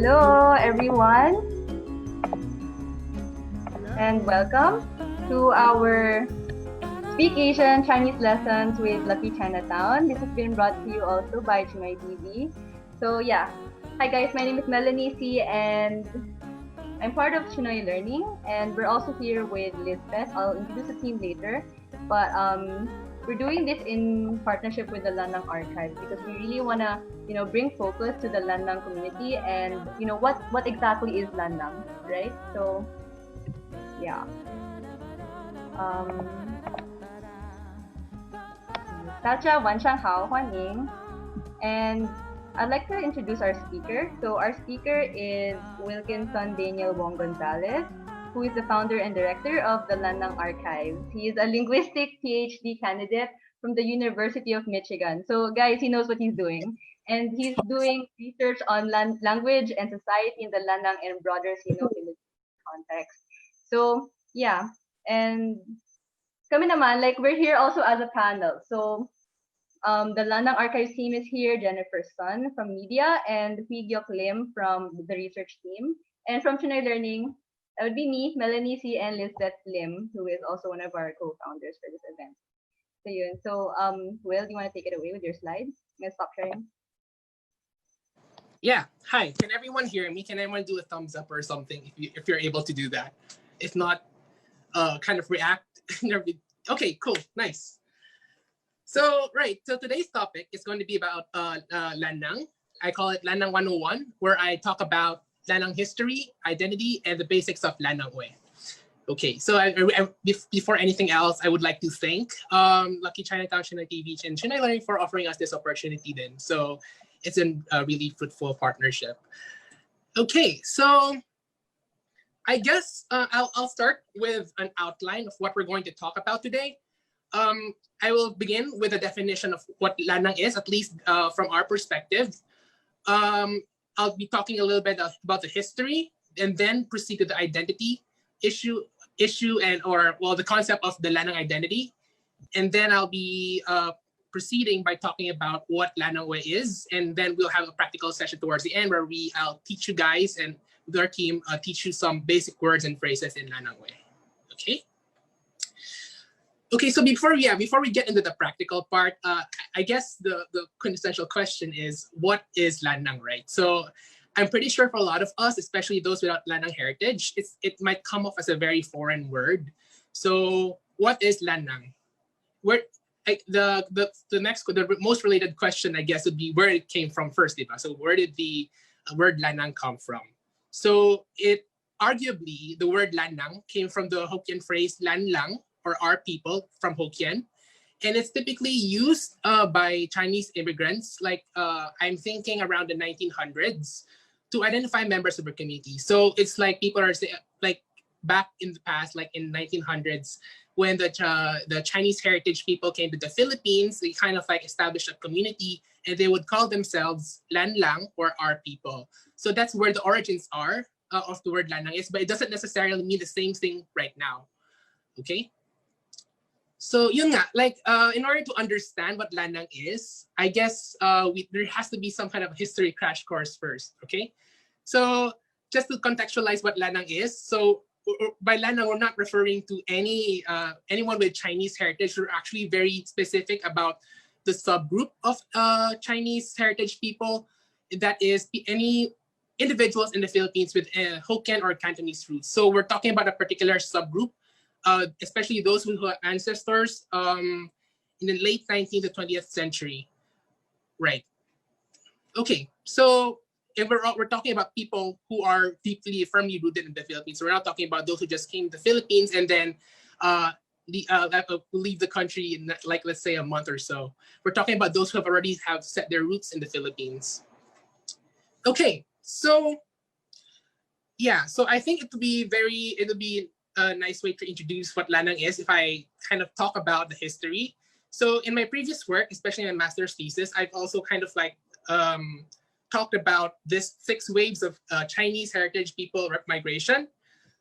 Hello, everyone, and welcome to our Speak Asian Chinese lessons with Lucky Chinatown. This has been brought to you also by ChinoyTV. So yeah, hi guys, my name is Melanie C, and I'm part of Chinoy Learning, and we're also here with Lisbeth. I'll introduce the team later, but we're doing this in partnership with the Lannang Archive because we really wanna, bring focus to the Lannang community and what exactly is Lannang, right? So, yeah. And I'd like to introduce our speaker. So our speaker is Wilkinson Daniel Wong Gonzales, who is the founder and director of the Lannang Archives. He is a linguistic PhD candidate from the University of Michigan. So guys, he knows what he's doing. And he's doing research on language and society in the Lannang and broader Sino-Filipino context. So yeah, and kami naman, like we're here also as a panel. So the Lannang Archives team is here, Jennifer Sun from media, and Hui Gyok Lim from the research team. And from Chinoy Learning, that would be me, Melanie C, and Lisbeth Lim, who is also one of our co-founders for this event. So yun. So Will, do you want to take it away with your slides? I'm gonna stop sharing. Yeah. Hi. Can everyone hear me? Can anyone do a thumbs up or something if you're able to do that? If not, kind of react. Okay. Cool. Nice. So today's topic is going to be about Lannang. I call it Lannang 101, where I talk about Lannang history, identity, and the basics of Lannang-ue. Okay, so before anything else, I would like to thank Lucky Chinatown, ChinoyTV, and Chinoy Learning for offering us this opportunity then. So it's a really fruitful partnership. Okay, so I guess I'll start with an outline of what we're going to talk about today. I will begin with a definition of what Lannang is, at least from our perspective. I'll be talking a little bit about the history and then proceed to the identity issue and the concept of the Lannang identity. And then I'll be proceeding by talking about what Lannang-ue is. And then we'll have a practical session towards the end where I'll teach you guys and with our team teach you some basic words and phrases in Lannang-ue. Okay. Okay, so before we get into the practical part, I guess the quintessential question is, what is Lannang, right? So I'm pretty sure for a lot of us, especially those without Lannang heritage, it might come off as a very foreign word. So what is Lannang? The most related question, I guess, would be where it came from first, diba? So where did the word Lannang come from? So arguably, the word Lannang came from the Hokkien phrase Lan-lang, or our people from Hokkien. And it's typically used by Chinese immigrants, like I'm thinking around the 1900s, to identify members of the community. So it's like people are saying, like back in the past, like in 1900s, when the Chinese heritage people came to the Philippines, they kind of like established a community and they would call themselves Lan-lang, or our people. So that's where the origins are of the word Lannang is, but it doesn't necessarily mean the same thing right now. Okay. So yun nga, like in order to understand what Lannang is, I guess there has to be some kind of history crash course first, okay? So just to contextualize what Lannang is, so by Lannang, we're not referring to anyone with Chinese heritage. We're actually very specific about the subgroup of Chinese heritage people, that is any individuals in the Philippines with Hokkien or Cantonese roots. So we're talking about a particular subgroup, especially those who have ancestors in the late 19th to 20th century. Right. Okay, so if we're talking about people who are deeply, firmly rooted in the Philippines. So we're not talking about those who just came to the Philippines and then leave the country in, like, let's say a month or so. We're talking about those who have already set their roots in the Philippines. Okay, so yeah, so I think it would be a nice way to introduce what Lannang is if I kind of talk about the history. So in my previous work, especially in my master's thesis, I've also kind of like talked about this 6 waves of Chinese heritage people migration.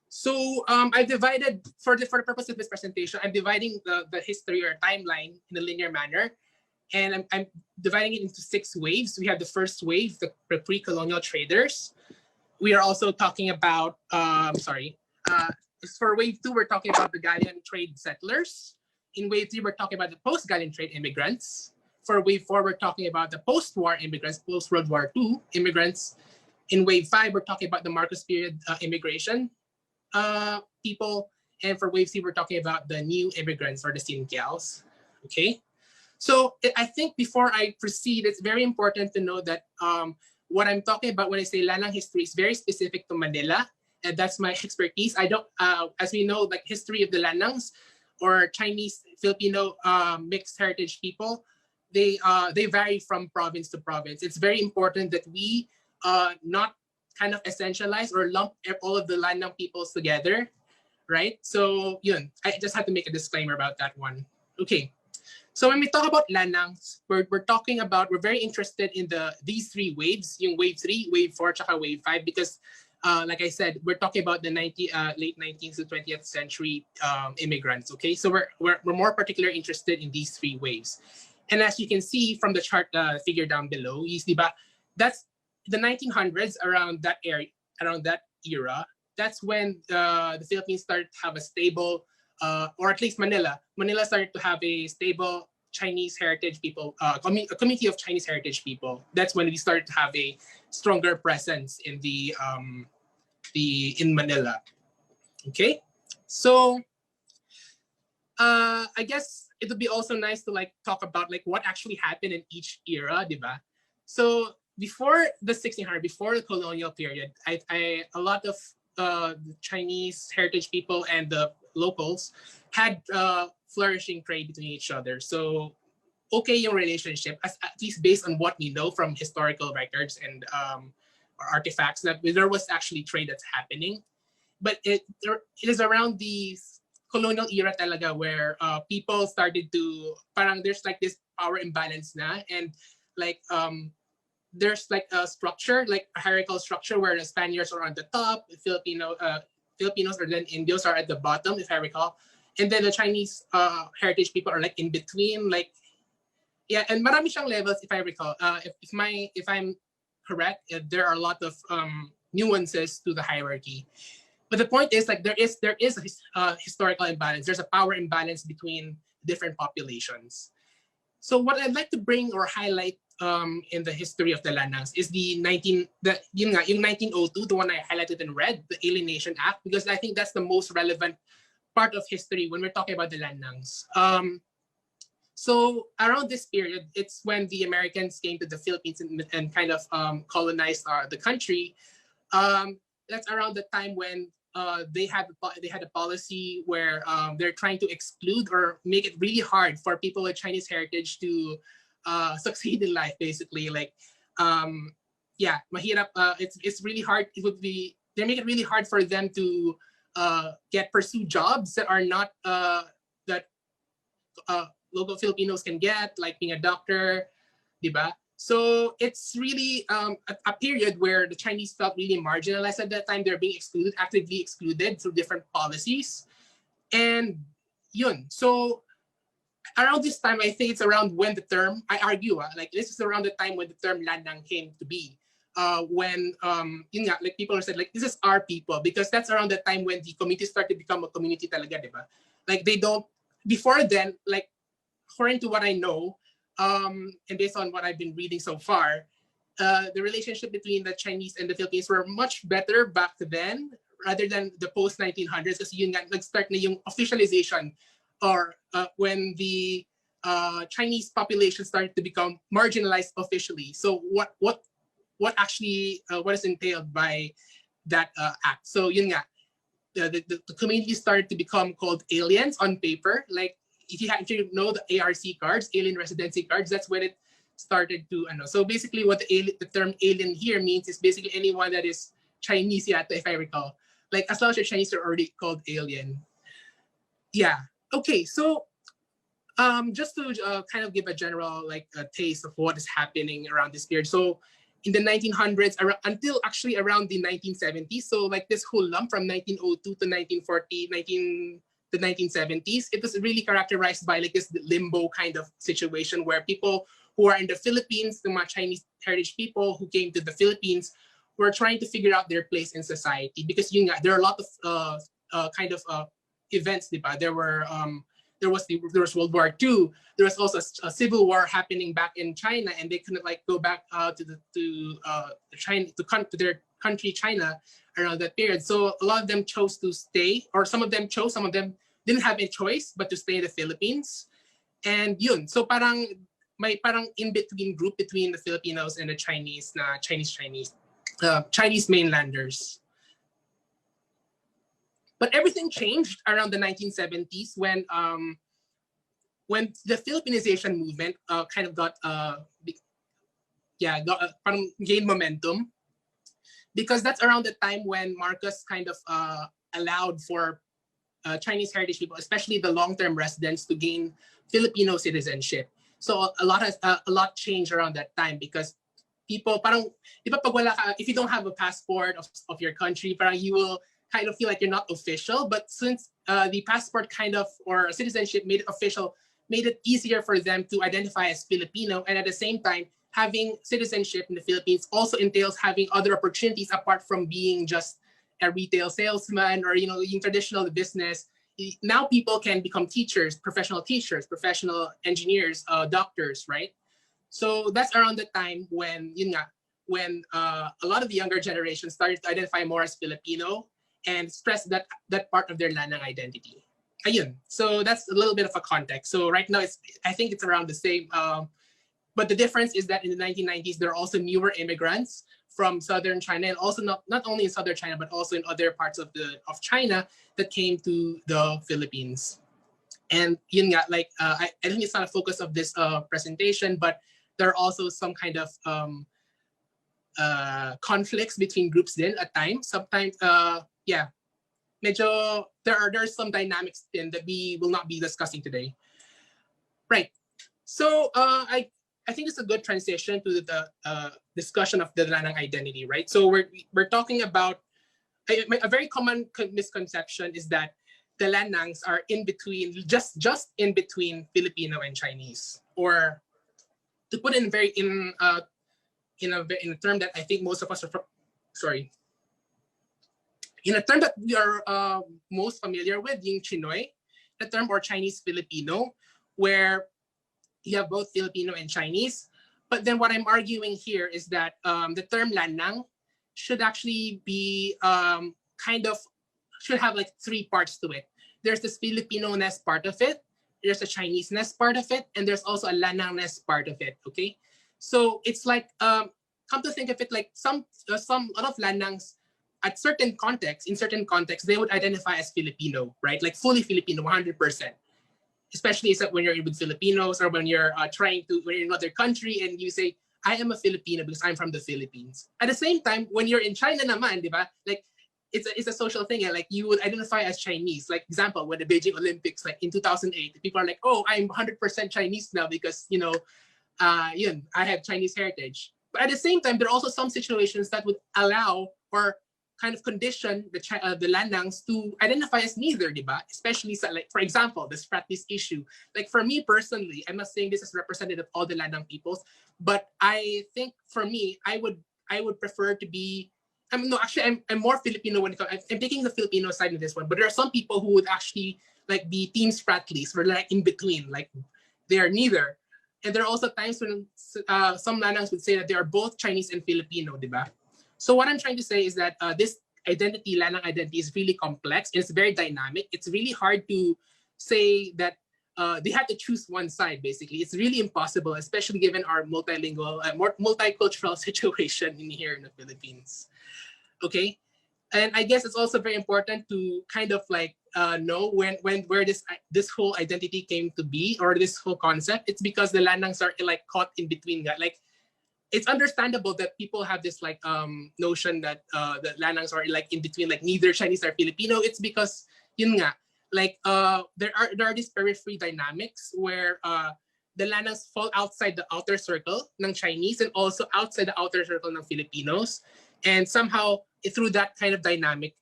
So I divided, for the purpose of this presentation, I'm dividing the history or timeline in a linear manner. And I'm dividing it into 6 waves. We have the first wave, the pre-colonial traders. we are also talking about, for wave 2, we're talking about the galleon trade settlers. In wave 3, we're talking about the post-galleon trade immigrants. For wave 4, we're talking about the post-war immigrants, post-World War II immigrants. In wave 5, we're talking about the Marcos period immigration people. And for wave 6, we're talking about the new immigrants or the Sinkiaos. Okay. So I think before I proceed, it's very important to know that what I'm talking about when I say Lannang history is very specific to Manila. And that's my expertise. I don't, as we know, like history of the Lannangs or Chinese Filipino mixed heritage people, they vary from province to province. It's very important that we not kind of essentialize or lump all of the Lannang peoples together, right? So yun, I just had to make a disclaimer about that one. Okay, so when we talk about Lannangs, we're talking about, we're very interested in these three waves, yung wave 3, wave 4, tsaka wave 5, because like I said, we're talking about the late 19th to 20th century immigrants, okay? So we're more particularly interested in these three waves. And as you can see from the chart figure down below, diba, that's the 1900s, around that era, that's when the Philippines started to have a stable, or at least Manila started to have a stable Chinese heritage people, a community of Chinese heritage people. That's when we started to have a stronger presence in in Manila. Okay, so I guess it would be also nice to like talk about like what actually happened in each era, diba? So before the 1600, before the colonial period, a lot of the Chinese heritage people and the locals had flourishing trade between each other. So okay yung relationship, at least based on what we know from historical records and artifacts, that there was actually trade that's happening. But it is around the colonial era talaga where people started to, parang there's like this power imbalance na, and like there's like a structure, like a hierarchical structure where the Spaniards are on the top, Filipinos or then Indios are at the bottom, if I recall. And then the Chinese heritage people are like in between, like, yeah, and marami siyang levels, if I recall. If I'm correct, there are a lot of nuances to the hierarchy. But the point is, like, there is a historical imbalance. There's a power imbalance between different populations. So what I'd like to bring or highlight in the history of the Lannangs is yung 1902, the one I highlighted in red, the Alienation Act, because I think that's the most relevant part of history when we're talking about the Lannangs. So around this period, it's when the Americans came to the Philippines and kind of colonized the country. That's around the time when they had a policy where they're trying to exclude or make it really hard for people with Chinese heritage to succeed in life, basically. Like, yeah, mahirap. It's really hard. They make it really hard for them to pursue jobs that are not that local Filipinos can get, like being a doctor, diba? So it's really a period where the Chinese felt really marginalized at that time. They're being excluded, actively excluded through different policies. And yun. So around this time, I think it's around when the term, I argue, like this is around the time when the term Lannang came to be. When yun nga, like people said, like, this is our people, because that's around the time when the community started to become a community talaga, diba? Like they don't, before then, like according to what I know, and based on what I've been reading so far, the relationship between the Chinese and the Philippines were much better back then, rather than the post-1900s, kasi yun nga, nag-start na yung officialization, or when the Chinese population started to become marginalized officially. So what actually, what is entailed by that act? So yun nga, the community started to become called aliens on paper. Like, if you know the ARC cards, alien residency cards, that's when it started to, so basically what the term alien here means is basically anyone that is Chinese yata, if I recall. Like, as long as you're Chinese, you're already called alien. Yeah, okay, so just to kind of give a general like a taste of what is happening around this period. So in the 1900s, until actually around the 1970s, so like this whole lump from 1902 to 1940, the 1970s, it was really characterized by like this limbo kind of situation where people who are in the Philippines, the Chinese heritage people who came to the Philippines, were trying to figure out their place in society because yun nga, there are a lot of kind of events, diba? There was World War II. There was also a civil war happening back in China, and they couldn't like go back to their country China around that period. So a lot of them chose to stay, or some of them chose, some of them didn't have a choice but to stay in the Philippines. And yun, so parang may parang in-between group between the Filipinos and the Chinese mainlanders. But everything changed around the 1970s when the Filipinization movement kind of gained momentum, because that's around the time when Marcos kind of allowed for Chinese heritage people, especially the long-term residents, to gain Filipino citizenship. So a lot changed around that time, because people parang if you don't have a passport of your country, parang you will kind of feel like you're not official. But since the passport kind of, or citizenship, made it official, made it easier for them to identify as Filipino, and at the same time, having citizenship in the Philippines also entails having other opportunities apart from being just a retail salesman or in traditional business. Now people can become teachers, professional engineers, doctors, right? So that's around the time when a lot of the younger generation started to identify more as Filipino and stress that part of their Lannang identity. Ayun. So that's a little bit of a context. So right now I think it's around the same. But the difference is that in the 1990s, there are also newer immigrants from southern China, and also not only in southern China, but also in other parts of China that came to the Philippines. And yun nga, like I think it's not a focus of this presentation, but there are also some kind of conflicts between groups then at times. Sometimes, medyo there's some dynamics in that we will not be discussing today. Right. So I think it's a good transition to the discussion of the Lannang identity, right? So we're talking about a very common misconception is that the Lannangs are in between, just in between Filipino and Chinese, or to put it in a term that I think most of us are in a term that we are most familiar with, yung Chinoy, the term, or Chinese Filipino, where you have both Filipino and Chinese. But then what I'm arguing here is that the term Lannang should actually be should have like three parts to it. There's this Filipino-ness part of it, there's a Chinese-ness part of it, and there's also a Lannang-ness part of it, okay? So it's like, come to think of it, like a lot of Lannangs at certain contexts, in certain contexts, they would identify as Filipino, right? Like fully Filipino, 100%. Especially when you're with Filipinos, or when you're when you're in another country and you say, I am a Filipino because I'm from the Philippines. At the same time, when you're in China naman, diba? Like it's a social thing. Like you would identify as Chinese. Like example, when the Beijing Olympics, like in 2008, people are like, oh, I'm 100% Chinese now because I have Chinese heritage. But at the same time, there are also some situations that would allow or kind of condition the Lannangs to identify as neither, diba? Especially like, for example, the Spratlys issue. Like for me personally, I'm not saying this is representative of all the Lannang peoples, but I think for me, I would prefer to be. I'm more Filipino when it comes. I'm taking the Filipino side of this one, but there are some people who would actually like be Team Spratlys, where like in between, like they are neither. And there are also times when some Lannangs would say that they are both Chinese and Filipino, diba? So what I'm trying to say is that this identity, Lannang identity, is really complex and it's very dynamic. It's really hard to say that they have to choose one side, basically. It's really impossible, especially given our multilingual, multicultural situation here in the Philippines. Okay? And I guess it's also very important to kind of like know where this whole identity came to be, or this whole concept. It's because the Lannangs are like caught in between that. Like, it's understandable that people have this like notion that the Lannangs are like in between, like neither Chinese or Filipino. It's because yun nga, like there are these periphery dynamics where the Lannangs fall outside the outer circle ng Chinese and also outside the outer circle ng Filipinos, and somehow through that kind of dynamic,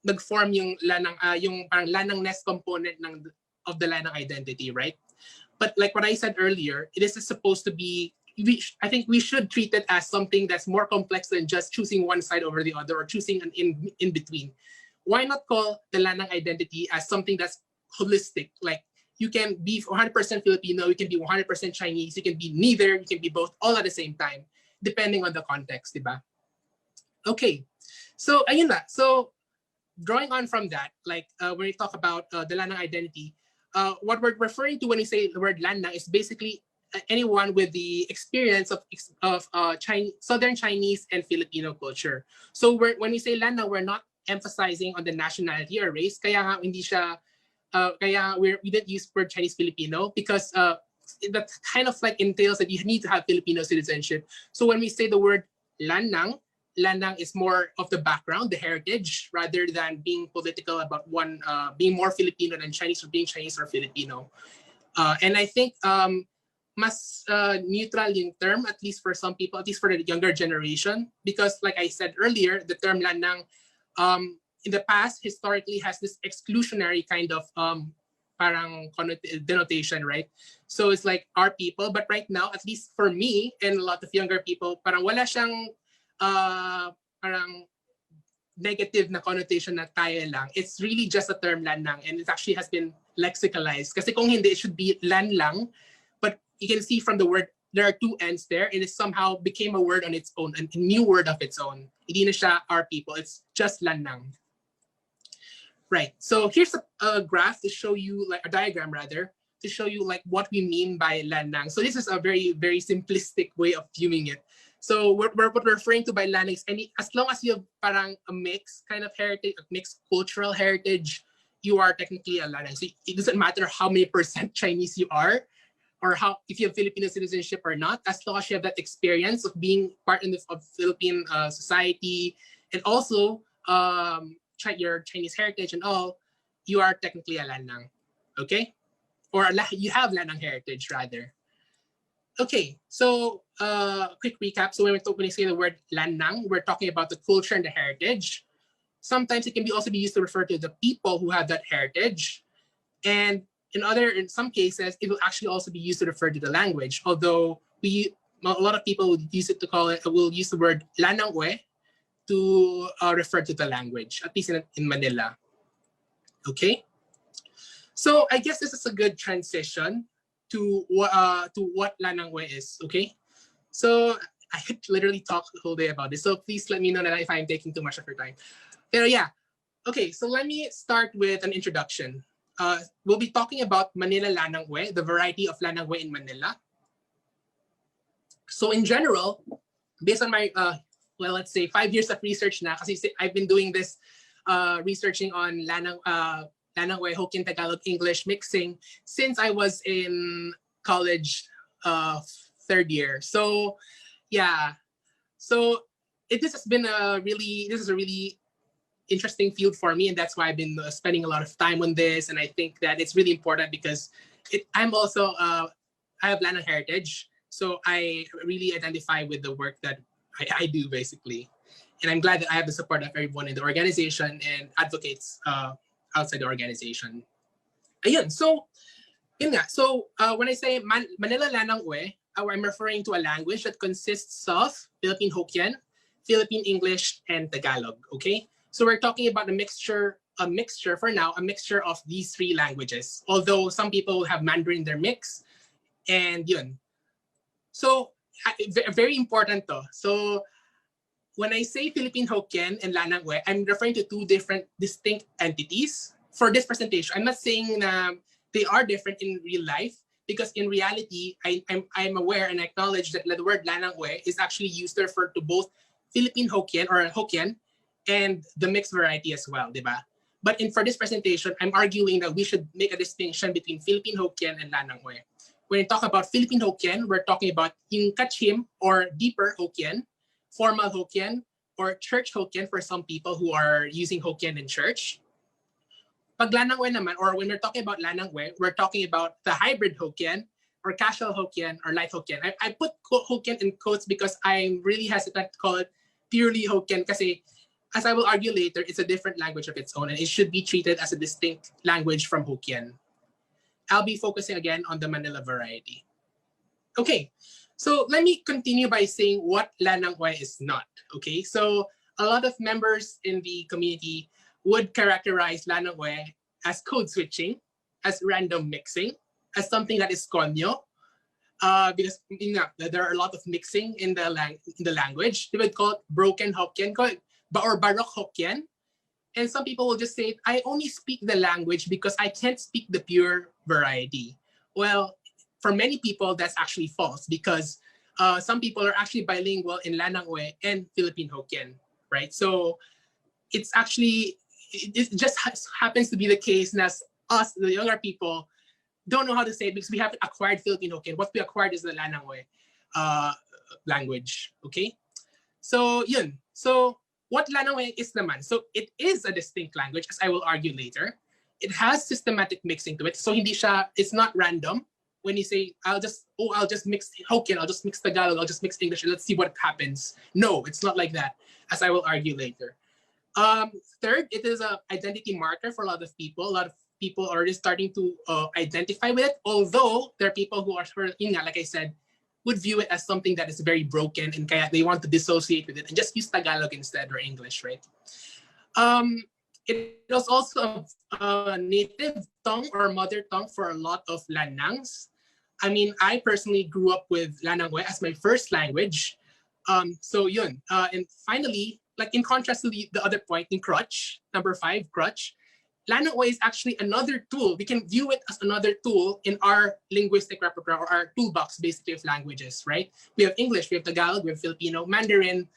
nag-form yung parang Lannang-ness component of the Lannang identity, right? But like what I said earlier, this is supposed to be I think we should treat it as something that's more complex than just choosing one side over the other or choosing an in between. Why not call the Lannang identity as something that's holistic? Like you can be 100% Filipino, you can be 100% Chinese, you can be neither, you can be both all at the same time, depending on the context, diba? Okay, so ayun na. So drawing on from that, like when we talk about the Lannang identity, what we're referring to when we say the word Lannang is basically anyone with the experience of Chinese, Southern Chinese and Filipino culture. So when we say Lannang, we're not emphasizing on the nationality or race. Kaya nga hindi siya, kaya we didn't use word Chinese Filipino because that kind of like entails that you need to have Filipino citizenship. So when we say the word Lannang, Lannang is more of the background, the heritage, rather than being political about one being more Filipino than Chinese or being Chinese or Filipino. And I think mas neutral yung term, at least for some people, at least for the younger generation, because like I said earlier, the term Lannang in the past historically has this exclusionary kind of parang denotation, right? So it's like our people, but right now, at least for me and a lot of younger people, parang wala siyang parang negative na connotation na tayo lang. It's really just a term Lannang, and it actually has been lexicalized. Kasi kung hindi, it should be Lan lang. But you can see from the word, there are two ends there, and it somehow became a word on its own, a new word of its own. Hindi na siya our people, it's just Lannang. Right, so here's a graph to show you, like a diagram rather, to show you like what we mean by Lannang. So this is a very, very simplistic way of viewing it. So what we're referring to by Lannang is as long as you have parang a mixed kind of heritage, a mixed cultural heritage, you are technically a Lannang. So it doesn't matter how many % Chinese you are, or how if you have Filipino citizenship or not, as long as you have that experience of being part of Philippine society, and also your Chinese heritage and all, you are technically a Lannang, okay? Or you have Lannang heritage rather. Okay, so quick recap. So when we say the word Lannang, we're talking about the culture and the heritage. Sometimes it can also be used to refer to the people who have that heritage. And in some cases, it will actually also be used to refer to the language. Although a lot of people will use it to will use the word Lannang-ue to refer to the language, at least in Manila. Okay, so I guess this is a good transition to what Lannang-ue is. Okay, so I could literally talk the whole day about this, so please let me know that if I'm taking too much of your time. But yeah, okay, so let me start with an introduction. We'll be talking about Manila Lannang-ue, the variety of Lannang-ue in Manila. So in general, based on my well, let's say 5 years of research na, kasi I've been doing this researching on Lannang-ue, Hokkien, Tagalog, English mixing since I was in college, third year. So yeah, so this is a really interesting field for me, and that's why I've been spending a lot of time on this. And I think that it's really important because I'm also I have Lannang heritage, so I really identify with the work that I do basically, and I'm glad that I have the support of everyone in the organization and advocates outside the organization. Ayun, so yun nga. So when I say Manila Lannang-ue, I'm referring to a language that consists of Philippine Hokkien, Philippine English, and Tagalog. Okay, so we're talking about a mixture for now, a mixture of these three languages. Although some people have Mandarin in their mix, and yun. So very important though. So when I say Philippine Hokkien and Lannang-ue, I'm referring to two different distinct entities for this presentation. I'm not saying they are different in real life, because in reality, I'm aware and acknowledge that the word Lannang-ue is actually used to refer to both Philippine Hokkien or Hokkien and the mixed variety as well, diba? But for this presentation, I'm arguing that we should make a distinction between Philippine Hokkien and Lannang-ue. When we talk about Philippine Hokkien, we're talking about yung kachim or deeper Hokkien, formal Hokkien, or church Hokkien for some people who are using Hokkien in church. Pag Lannang-ue naman, or when we're talking about Lannang-ue, we're talking about the hybrid Hokkien, or casual Hokkien, or light Hokkien. I put Hokkien in quotes because I'm really hesitant to call it purely Hokkien, kasi as I will argue later, it's a different language of its own, and it should be treated as a distinct language from Hokkien. I'll be focusing again on the Manila variety. Okay, so let me continue by saying what Lannang-ue is not. Okay, so a lot of members in the community would characterize Lannang-ue as code switching, as random mixing, as something that is konyo, because there are a lot of mixing in the language. They would call it broken Hokkien or Baroque Hokkien. And some people will just say, I only speak the language because I can't speak the pure variety. Well, for many people, that's actually false because some people are actually bilingual in Lannang-ue and Philippine Hokkien, right? So it's actually, it just happens to be the case as us, the younger people, don't know how to say it because we haven't acquired Philippine Hokkien. What we acquired is the Lannang-ue language, okay? So yun. So what Lannang-ue is naman? So it is a distinct language, as I will argue later. It has systematic mixing to it. So hindi siya, it's not random. When you say, I'll just mix Hokkien, I'll just mix Tagalog, I'll just mix English, let's see what happens. No, it's not like that, as I will argue later. Third, it is an identity marker for a lot of people. A lot of people are already starting to identify with it, although there are people who are, like I said, would view it as something that is very broken and kaya they want to dissociate with it and just use Tagalog instead or English, right? It was also a native tongue or mother tongue for a lot of Lan-nangs. I mean, I personally grew up with Lannang-ue as my first language. So yun. And finally, like in contrast to the other point in crutch, number 5, crutch, Lannang-ue is actually another tool. We can view it as another tool in our linguistic repertoire or our toolbox basically of languages, right? We have English, we have Tagalog, we have Filipino, Mandarin,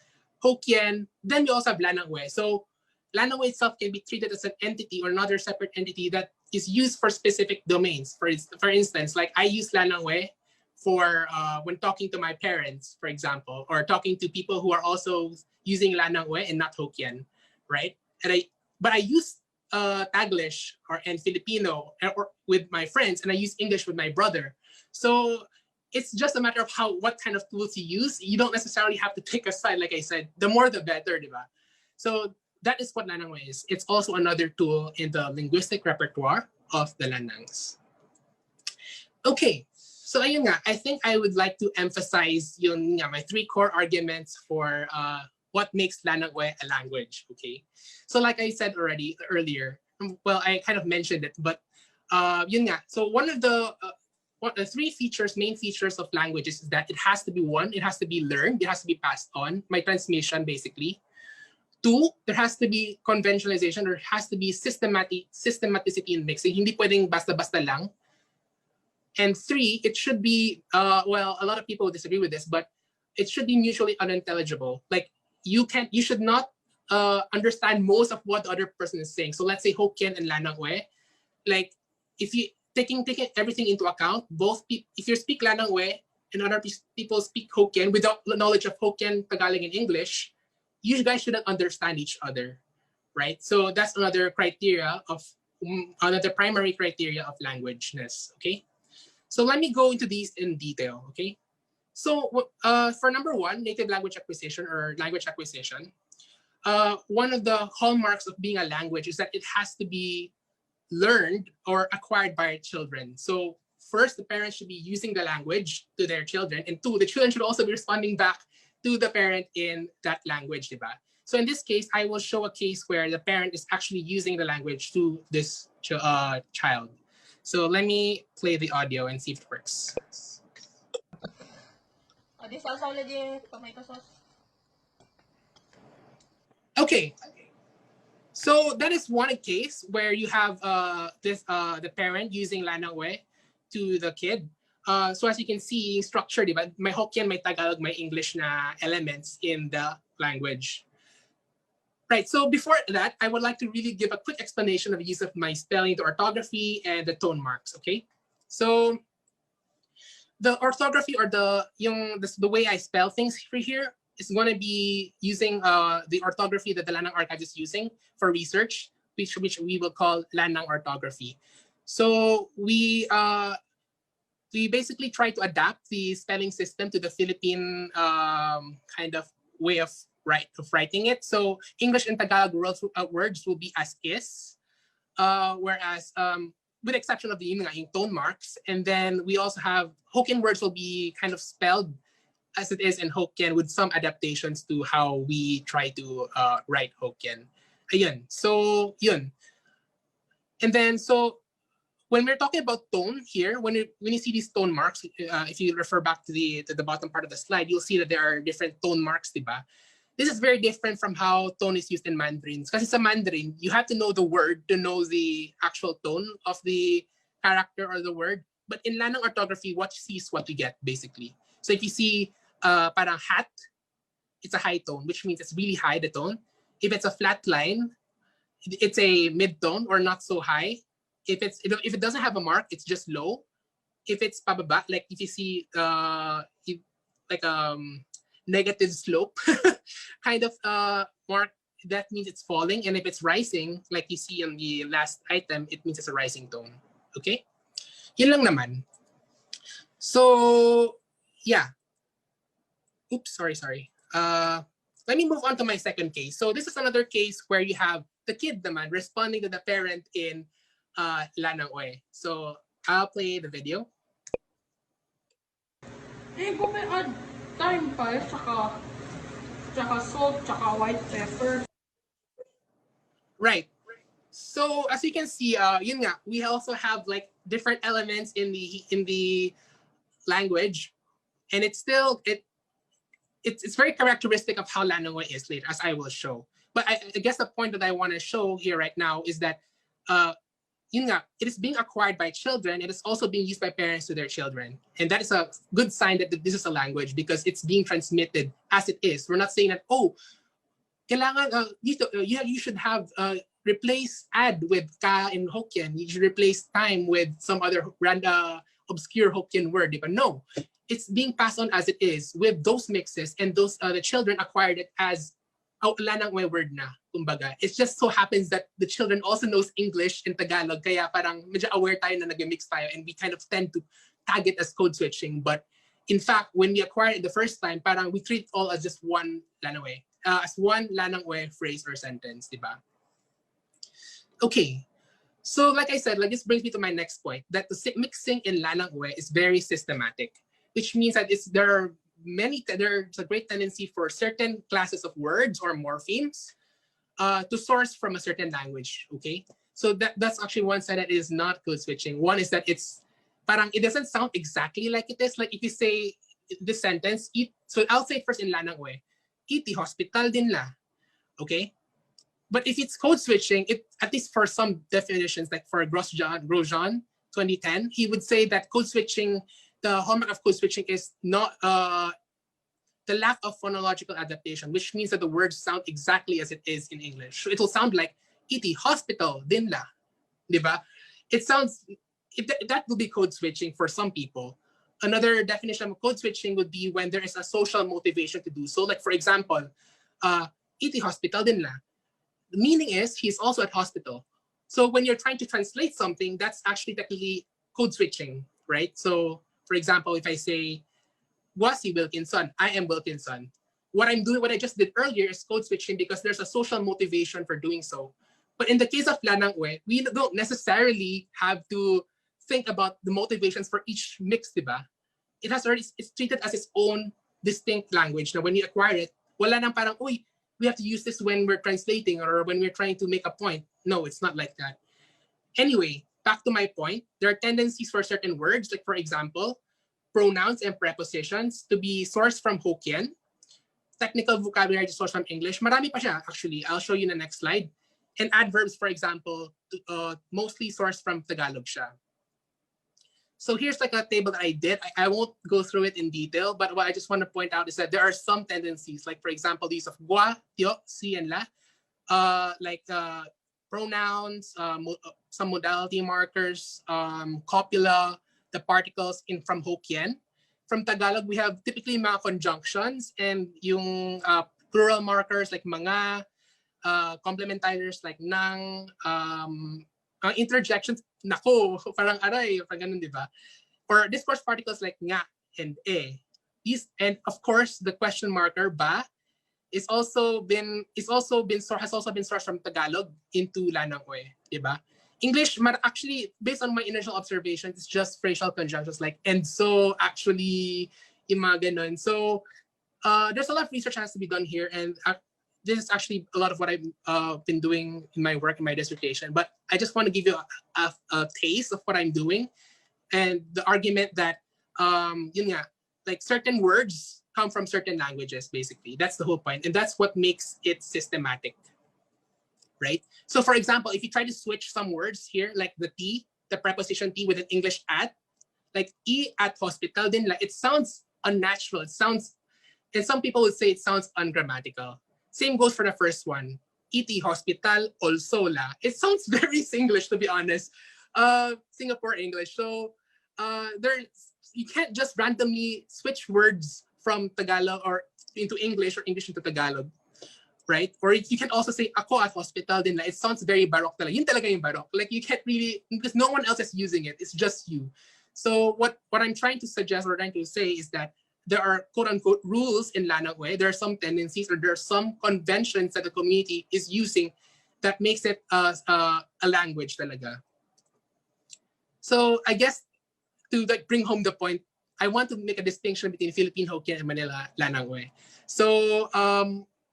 Hokkien, then we also have Lannang-ue. So Lannang-ue itself can be treated as an entity or another separate entity that is used for specific domains. For instance, like I use Lannang-ue for when talking to my parents, for example, or talking to people who are also using Lannang-ue and not Hokkien, right? But I use Taglish and Filipino with my friends, and I use English with my brother. So it's just a matter of what kind of tools you use. You don't necessarily have to pick a side, like I said. The more, the better, diba? So that is what Lannang-ue is. It's also another tool in the linguistic repertoire of the Lan-nangs. Okay, so ayun nga, I think I would like to emphasize yun nga, my 3 core arguments for what makes Lannang-ue a language, okay? So like I said earlier, well, I kind of mentioned it, but yun nga. So one of the 3 main features of languages is that it has to be it has to be learned, it has to be passed on, my transmission basically. 2, there has to be conventionalization, or has to be systematicity in mixing. Hindi pwedeng basta-basta lang. And 3, it should be, well, a lot of people disagree with this, but it should be mutually unintelligible. Like you should not understand most of what the other person is saying. So let's say Hokkien and Lannang-ue, like if you taking everything into account, if you speak Lannang-ue and other people speak Hokkien without knowledge of Hokkien, Tagalog, and English, you guys shouldn't understand each other, right? So that's another primary criteria of languageness, okay? So let me go into these in detail, okay? So for number 1, native language acquisition or language acquisition, one of the hallmarks of being a language is that it has to be learned or acquired by children. So first, the parents should be using the language to their children, and 2, the children should also be responding back to the parent in that language, diba? So in this case, I will show a case where the parent is actually using the language to this child. So let me play the audio and see if it works. Okay. So that is one case where you have the parent using Lannang-ue to the kid. So as you can see, structure, diba? My Hokkien, my Tagalog, my English na elements in the language. Right, so before that, I would like to really give a quick explanation of the use of my spelling, the orthography, and the tone marks, okay? So the orthography or the way I spell things here is going to be using the orthography that the Lannang Archive is using for research, which we will call Lannang orthography. So we basically try to adapt the spelling system to the Philippine kind of way of writing it. So English and Tagalog words will be as is, whereas with the exception of the yun nga, yung tone marks. And then we also have Hokkien words will be kind of spelled as it is in Hokkien with some adaptations to how we try to write Hokkien. Ayun. So, yun. And then, so when we're talking about tone here, when you see these tone marks, if you refer back to the bottom part of the slide, you'll see that there are different tone marks, diba? This is very different from how tone is used in Mandarin. Because sa Mandarin, you have to know the word to know the actual tone of the character or the word. But in Lannang orthography, what you see is what you get, basically. So if you see parang hat, it's a high tone, which means it's really high, the tone. If it's a flat line, it's a mid-tone or not so high. If it doesn't have a mark, it's just low. If it's pababa, like if you see like negative slope kind of mark, that means it's falling. And if it's rising, like you see on the last item, it means it's a rising tone. Okay? Yun lang naman. So, yeah. Oops, sorry. Let me move on to my second case. So this is another case where you have the kid naman responding to the parent in Lannang-uè. So I'll play the video. Eh, kung may add time pa, tsaka salt, tsaka white pepper. Right. So as you can see, yun nga, we also have like different elements in the language, and it's still it's very characteristic of how Lannang-uè is later, as I will show. But I guess the point that I want to show here right now is that yun nga, it is being acquired by children. It is also being used by parents to their children. And that is a good sign that this is a language because it's being transmitted as it is. We're not saying that, oh, kailangan, you should have replace ad with ka in Hokkien. You should replace time with some other random obscure Hokkien word. But no, it's being passed on as it is with those mixes, and those the children acquired it as Lannang-uè word na, kumbaga. It just so happens that the children also knows English and Tagalog, kaya parang medyo aware tayo na nag-mix tayo, and we kind of tend to tag it as code switching. But in fact, when we acquired it the first time, parang we treat it all as just one Lannang-uè, as one Lannang-uè phrase or sentence, diba? Okay, so like I said, like this brings me to my next point, that the mixing in Lannang-uè is very systematic, which means that there's a great tendency for certain classes of words or morphemes to source from a certain language, okay? So that's actually one side that is not code switching. One is that it's parang it doesn't sound exactly like it is. Like if you say this sentence, so I'll say first in Lannang-uè, iti hospital din la, okay? But if it's code switching, at least for some definitions, like for Grosjean 2010, he would say that code switching, the hallmark of code switching is not the lack of phonological adaptation, which means that the words sound exactly as it is in English. So it will sound like iti hospital din la, diba? That will be code switching for some people. Another definition of code switching would be when there is a social motivation to do so. Like for example, iti hospital din la. The meaning is he's also at hospital. So when you're trying to translate something, that's actually technically code switching, right? So for example, if I say, wasi Wilkinson, I am Wilkinson. What I just did earlier is code switching because there's a social motivation for doing so. But in the case of Lannang-uè, we don't necessarily have to think about the motivations for each mix, diba? It's treated as its own distinct language. Now, when you acquire it, wala nang parang, uy, we have to use this when we're translating or when we're trying to make a point. No, it's not like that. Anyway, back to my point, there are tendencies for certain words, like for example, pronouns and prepositions to be sourced from Hokkien. Technical vocabulary to source from English. Marami pa siya, actually. I'll show you in the next slide. And adverbs, for example, mostly sourced from Tagalog siya. So here's like a table that I did. I won't go through it in detail, but what I just want to point out is that there are some tendencies, like for example, these of gua, tio, si, and la, like pronouns, some modality markers, copula, the particles from Hokkien. From Tagalog, we have typically mga conjunctions and yung plural markers like mga, complementizers like nang, interjections, nako, parang aray, parang ganun, di ba? Or discourse particles like nga and e. These, and of course, the question marker ba has also been sourced from Tagalog into Lannang-uè, di ba? English, actually, based on my initial observations, it's just phrasal conjunctions like and so, actually, yung mga ganon. So there's a lot of research that has to be done here, and this is actually a lot of what I've been doing in my work in my dissertation. But I just want to give you a taste of what I'm doing, and the argument that yun nga, like certain words come from certain languages. Basically, that's the whole point, and that's what makes it systematic. Right? So for example, if you try to switch some words here, like the T, the preposition T with an English at, like E at hospital, then like, it sounds unnatural. It sounds, and some people would say it sounds ungrammatical. Same goes for the first one. E.T. hospital, also la. It sounds very Singlish, to be honest. Singapore English. So you can't just randomly switch words from Tagalog or into English or English into Tagalog. Right? Or you can also say ako at hospital din. It sounds very Baroque talaga. Yun talaga yung Baroque. Like you can't really, because no one else is using it. It's just you. So what I'm trying to suggest or trying to say is that there are quote unquote rules in Lannang-ue. There are some tendencies or there are some conventions that the community is using that makes it a language talaga. So I guess to like bring home the point, I want to make a distinction between Philippine Hokkien and Manila Lannang-ue. So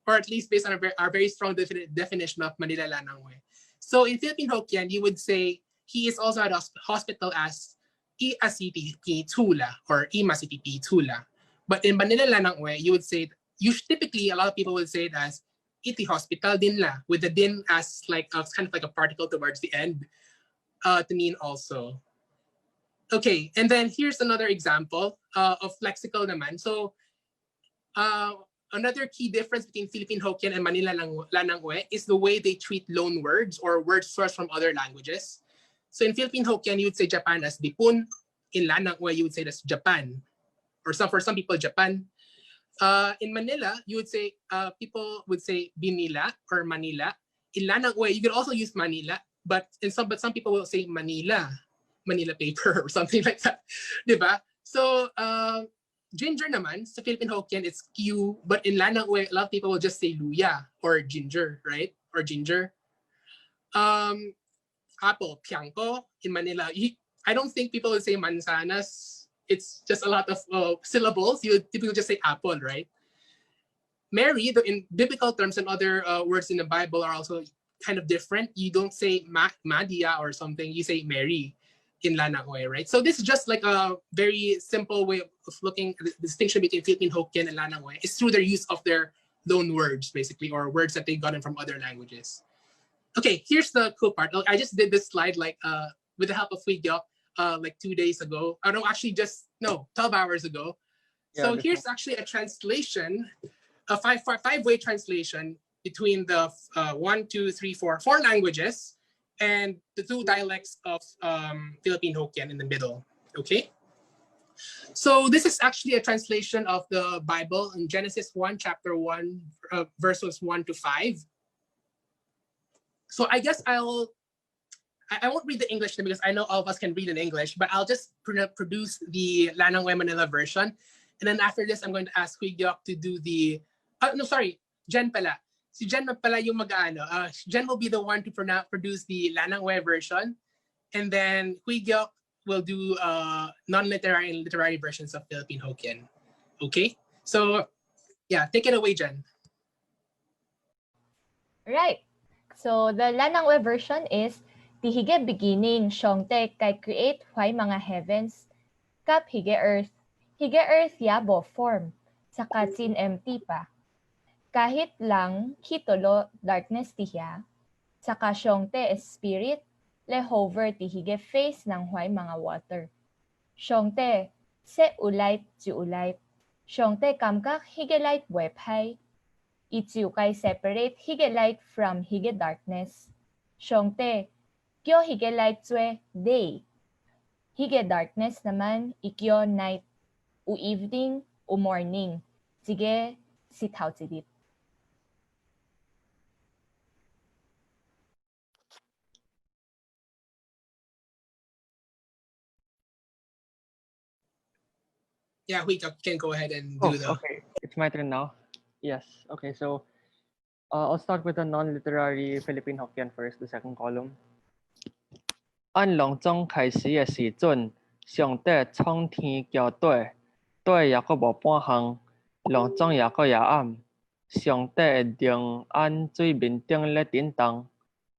or at least based on our very strong definition of Manila Lannang-ue. So in Philippine Hokkien, you would say he is also at hospital as I asitipi tula or I masitipi tula. But in Manila Lannang-ue, you would say, typically a lot of people would say it as iti hospital din la, with the din as like kind of like a particle towards the end to mean also. Okay, and then here's another example of lexical naman. So another key difference between Philippine Hokkien and Manila Lannang-ue is the way they treat loan words or words sourced from other languages. So in Philippine Hokkien, you would say Japan as dipun. In Lannang-ue, you would say that's Japan. Or for some people, Japan. In Manila, you would say, people would say Binila or Manila. In Lannang-ue, you could also use Manila, but some people will say Manila paper or something like that. Diba? So, ginger naman, sa Philippine Hokkien, it's Q, but in Lannang-ue, a lot of people will just say luya or ginger, right? Or ginger. Apple, piangko. In Manila, I don't think people would say manzanas. It's just a lot of syllables. You typically just say apple, right? Mary, in biblical terms and other words in the Bible are also kind of different. You don't say Madia or something. You say Mary in Lannang-ue, right? So this is just like a very simple way of looking at the distinction between Philippine Hokkien and Lannang-ue. It's through their use of their loan words, basically, or words that they've gotten from other languages. Okay, here's the cool part. I just did this slide like with the help of Huigyok like 2 days ago. I don't actually 12 hours ago. Yeah, so here's actually a translation, a five-way translation between the 4 languages and the 2 dialects of Philippine Hokkien in the middle. Okay. So this is actually a translation of the Bible in Genesis 1, chapter 1, verses 1 to 5. So I guess I won't read the English because I know all of us can read in English, but I'll just produce the Lannang-ue Manila version. And then after this, I'm going to ask Huigyok to do the, Jen pala. Si Jen pala yung Jen will be the one to produce the Lannang-ue version. And then Huigyok will do non-literary and literary versions of Philippine Hokkien. Okay? So yeah, take it away, Jen. Right. So the Lannang-ue version is Tihige beginning, Shongte kay create why mga heavens, Kap hige earth yabo form, saka sin empty pa. Kahit lang kitolo darkness tiya, saka Shongte is spirit, lehover tihige face ng why mga water. Shongte, se ulayt ju ulayt, Shongte kamkak hige light webhay, Itsu kay separate hige light from hige darkness. Shongte, kyo hige light zue day. Hige darkness naman ikyo night. U evening, u morning. Sige, sitaw tidit. Yeah, Huigyok can go ahead and do Okay, it's my turn now. Yes. Okay, so I'll start with the non-literary Philippine Hokkien first, the second column. 按隆中开始的时阵，上帝创天交地，地也阁无半项，隆中也阁夜暗。上帝的灵按水面顶咧震动。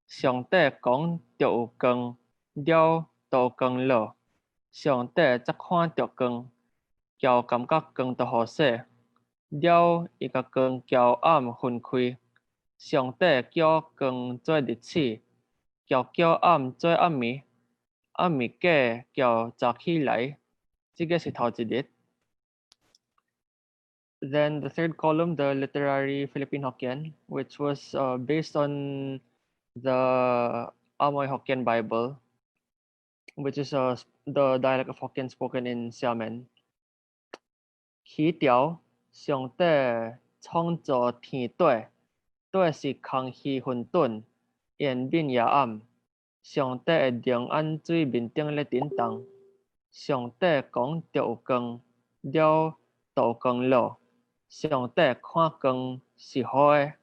上帝讲着有光，了就光了。上帝则看着光，叫感觉光就好势。了伊甲光交暗分开。上帝叫光做日子，叫暗做暗暝。暗暝过叫早起来，这个是头一日。Then the third column, the literary Philippine Hokkien, which was based on the Amoy Hokkien Bible, which is the dialect of Hokkien spoken in Xiamen. 起条上帝创造天地，地是空气混沌，烟面夜暗。上帝的灵按水面顶咧震动。上帝讲着有光，了就有光了。上帝看光是好的，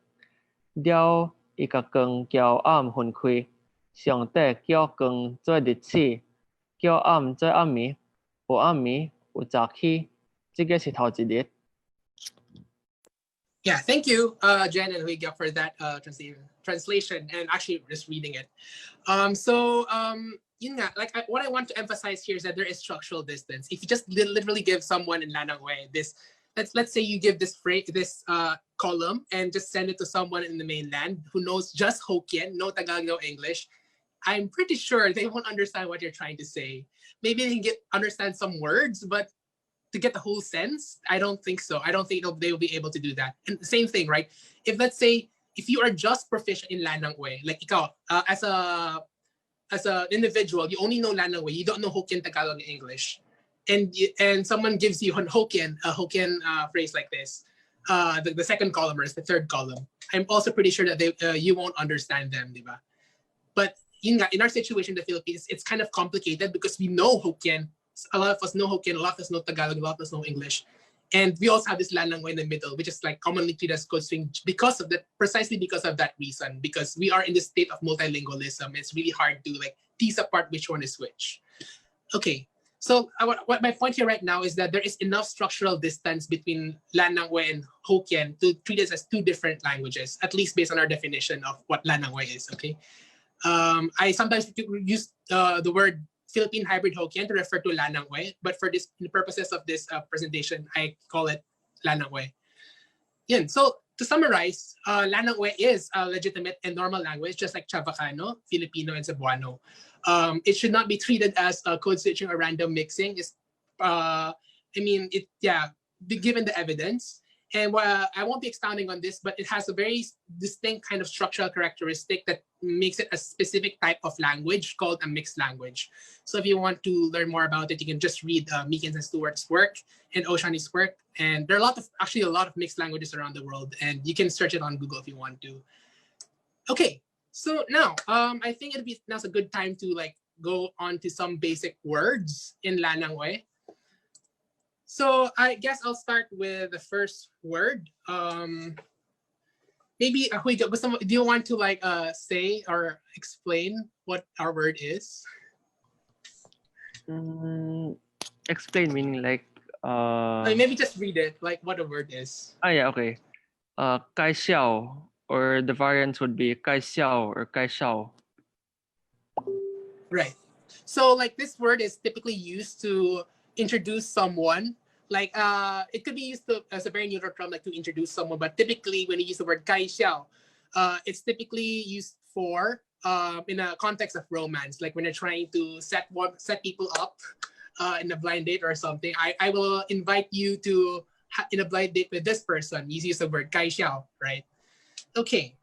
了伊甲光交暗分开。上帝叫光做日子，叫暗做暗暝。有暗暝，有早起，这个是头一日。Yeah, thank you, Jen and Huiga, for that translation and actually just reading it. What I want to emphasize here is that there is structural distance. If you just literally give someone in Lannang-uè this, let's say you give this column and just send it to someone in the mainland who knows just Hokkien, no Tagalog, no English, I'm pretty sure they won't understand what you're trying to say. Maybe they can understand some words, but to get the whole sense, I don't think so. I don't think they will be able to do that. And the same thing, right? If let's say if you are just proficient in Lannang-uè, like ikaw, as an individual, you only know Lannang-uè, you don't know Hokkien, Tagalog, and English, and someone gives you a Hokkien phrase like this, the second column or the third column, I'm also pretty sure that you won't understand them, diba? But in our situation in the Philippines, it's kind of complicated because we know Hokkien. A lot of us know Hokkien, a lot of us know Tagalog, a lot of us know English. And we also have this Lannang-uè in the middle, which is like commonly treated as code swing precisely because of that reason, because we are in this state of multilingualism. It's really hard to like tease apart which one is which. Okay, so what my point here right now is that there is enough structural distance between Lannang-uè and Hokkien to treat it as two different languages, at least based on our definition of what Lannang-uè is, okay? I sometimes use the word Philippine hybrid Hokkien to refer to Lannang-uè, but for the purposes of this presentation, I call it Lannang-uè. Yun. So to summarize, Lannang-uè is a legitimate and normal language, just like Chavacano, Filipino, and Cebuano. It should not be treated as code switching or random mixing. Given the evidence. And I won't be expounding on this, but it has a very distinct kind of structural characteristic that makes it a specific type of language called a mixed language. So if you want to learn more about it, you can just read Meekins and Stewart's work and Oshani's work. And there are a lot of mixed languages around the world, and you can search it on Google if you want to. Okay, so now I think now's a good time to like go on to some basic words in Lannang-uè. So I guess I'll start with the first word. Maybe Huiga, do you want to like say or explain what our word is? Explain meaning like maybe just read it, like what a word is. Yeah, okay. 介绍 or the variants would be 介绍 or 介绍. Right. So like this word is typically used to introduce someone. Like it could be used as a very neutral term, like to introduce someone, but typically when you use the word 介绍, it's typically used for in a context of romance, like when you're trying to set people up in a blind date or something. I will invite you to in a blind date with this person. You use the word 介绍, right? Okay.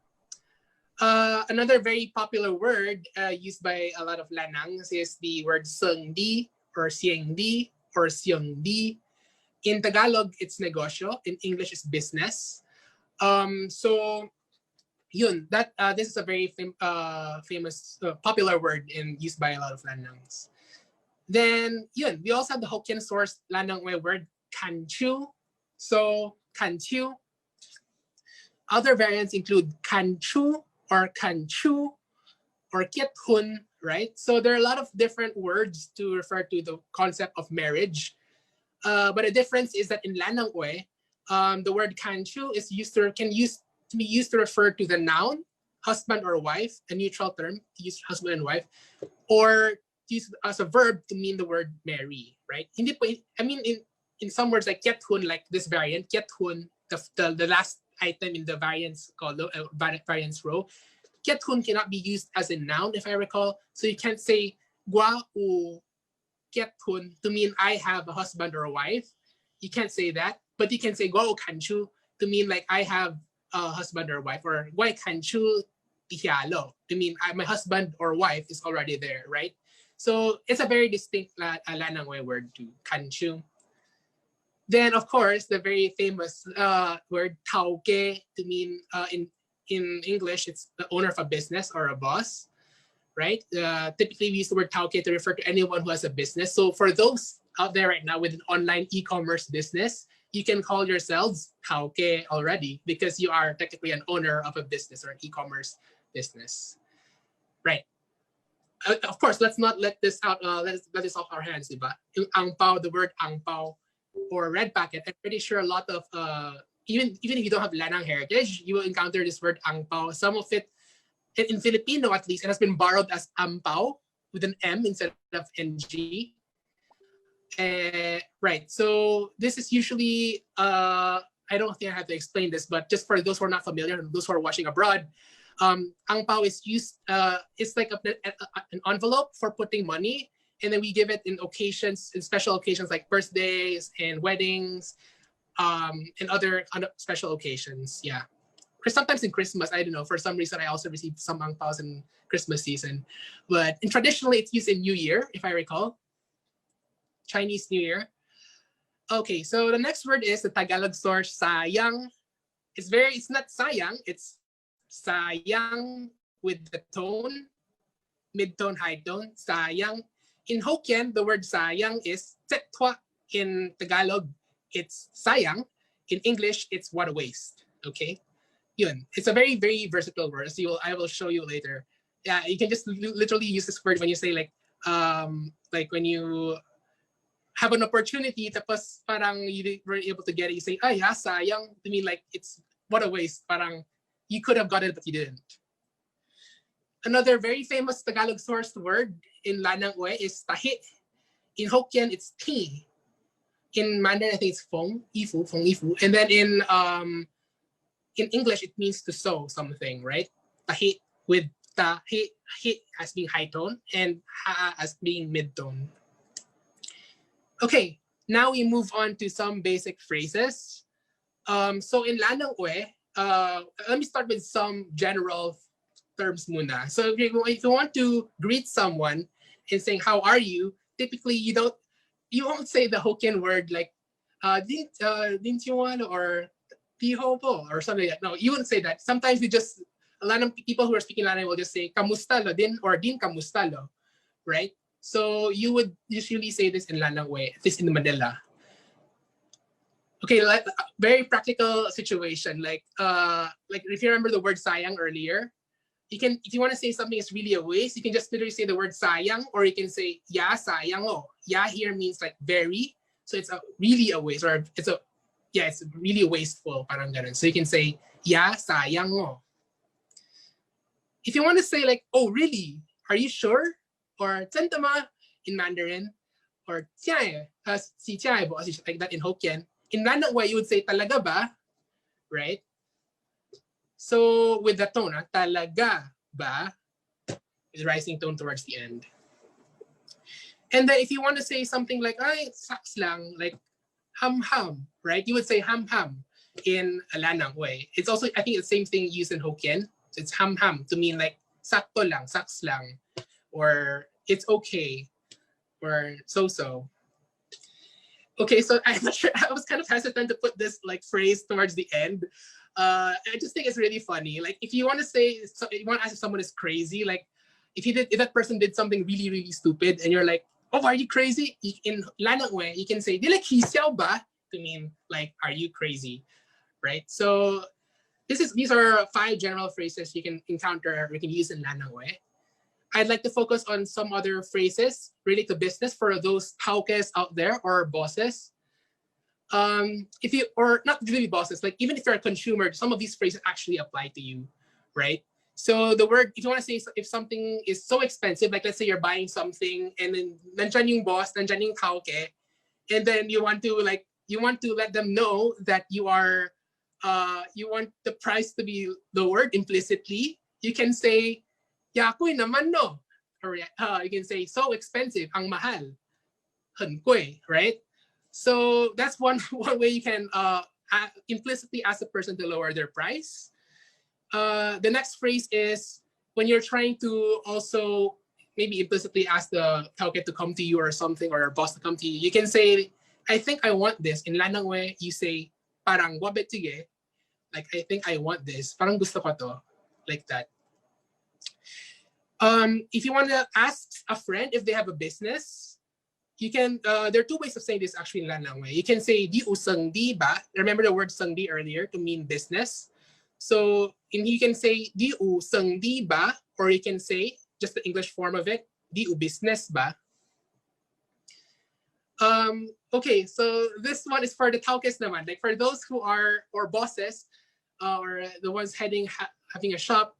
Another very popular word used by a lot of Lannangs is the word seungdi or siengdi or siungdi. In Tagalog, it's negosyo. In English, it's business. So, yun. This is a very famous, popular word used by a lot of Lannangs. Then, yun. We also have the Hokkien source Lannang-uè word kanchu. So, kanchu. Other variants include kanchu or kanchu or kiethun, right? So there are a lot of different words to refer to the concept of marriage. But the difference is that in Lannang-uè, the word kanchu can be used to refer to the noun husband or wife, a neutral term to use husband and wife, or used as a verb to mean the word marry, right? In some words like yethun, like this variant, yethun, the last item in the variance variance row, yethun cannot be used as a noun, if I recall. So you can't say gua u yethun to mean I have a husband or a wife. You can't say that, but you can say gua u kanchu to mean like I have a husband or wife, or why kanchu tihialo to mean my husband or wife is already there, right? So it's a very distinct Lannang-uè word to kanchu. Then of course the very famous word tauke to mean in English it's the owner of a business or a boss, right? Typically we use the word tauke to refer to anyone who has a business. So for those out there right now with an online e-commerce business, you can call yourselves tauke already because you are technically an owner of a business or an e-commerce business, right? Of course, let's not let this out. Let this off our hands, diba? Yung angpao, the word angpao or red packet. I'm pretty sure a lot of even if you don't have Lannang heritage, you will encounter this word angpao. Some of it in Filipino, at least, it has been borrowed as ampao with an M instead of ng. Right. So this is usually I don't think I have to explain this, but just for those who are not familiar and those who are watching abroad, angpao is used. It's like an envelope for putting money, and then we give it in occasions, in special occasions like birthdays and weddings, and other special occasions. Yeah, sometimes in Christmas, I don't know. For some reason, I also received some angpaos in Christmas season, but traditionally it's used in New Year, if I recall, Chinese New Year. Okay, so the next word is the Tagalog source sayang. It's not sayang, it's sayang with the tone, mid-tone, high tone, sayang. In Hokkien, the word sayang is tetwa. In Tagalog, it's sayang. In English, it's what a waste. Okay, yun. It's a very, very versatile word. So I will show you later. Yeah, you can just literally use this word when you say like when you have an opportunity, tapos parang you were able to get it, you say, ay, sayang. To mean like it's what a waste. Parang you could have got it, but you didn't. Another very famous Tagalog sourced word in Lannang-uè is tahi. In Hokkien, it's ti. In Mandarin, I think it's fong ifu. And then in English, it means to sow something, right? Tahi with tahi as being high tone and ha as being mid tone. Okay, now we move on to some basic phrases. So in Lannang-uè, let me start with some general terms muna. So if you want to greet someone and saying, how are you? Typically, you won't say the Hokkien word like, didn't you want, or piho po, or something like that. No, you wouldn't say that. Sometimes a lot of people who are speaking Lannang will just say, kamusta lo din, or din kamusta lo, right? So you would usually say this in Lannang-uè, at least in Manila. Okay, very practical situation. Like if you remember the word sayang earlier, you can, if you want to say something is really a waste, you can just literally say the word sayang, or you can say ya sayang o. Ya here means like very, so it's really a waste, or it's really wasteful, parang ganun. So you can say ya sayang o. If you want to say like, oh really, are you sure, or tentama in Mandarin, or tiyae, si tiyae bo, like that in Hokkien. In Lannang-uè, you would say talaga ba, right? So with the tone, talaga ba, is rising tone towards the end. And then if you want to say something like, ay, saks lang, like ham, right? You would say ham in Lannang-uè. It's also, I think, the same thing used in Hokkien. So it's ham to mean like sakto lang, saks lang, or it's okay, or so. Okay, so I'm not sure. I was kind of hesitant to put this like phrase towards the end. I just think it's really funny. Like if you want to say, you want to ask if someone is crazy, like if that person did something really, really stupid, and you're like, oh, are you crazy? In Lannang-uè, you can say, di like hisiao ba? To mean like, are you crazy, right? So these are 5 general phrases you can encounter or you can use in Lannang-uè. I'd like to focus on some other phrases related to business for those taokes out there or bosses. If you, or not really bosses, like even if you're a consumer, some of these phrases actually apply to you, right? So the word, if you want to say if something is so expensive, like let's say you're buying something and then nandyan yung boss, nandyan yung taoke, and then you want to let them know that you are, you want the price to be lowered implicitly. You can say, yakoy naman no, or you can say so expensive, ang mahal,很贵, right? So that's one way you can implicitly ask a person to lower their price. The next phrase is when you're trying to also maybe implicitly ask the tauke to come to you or something, or boss to come to you. You can say, I think I want this. In Lannang-ue, you say, parang wabet sige. Like, I think I want this. Parang gusto ko to. Like that. If you want to ask a friend if they have a business, you can, there are two ways of saying this actually in Lannang-ue. You can say, di usang di ba? Remember the word sang di earlier to mean business. So you can say, di usang di ba? Or you can say, just the English form of it, di u business ba? Okay, so this one is for the taukes naman. Like for those who are, or bosses, or the ones having a shop,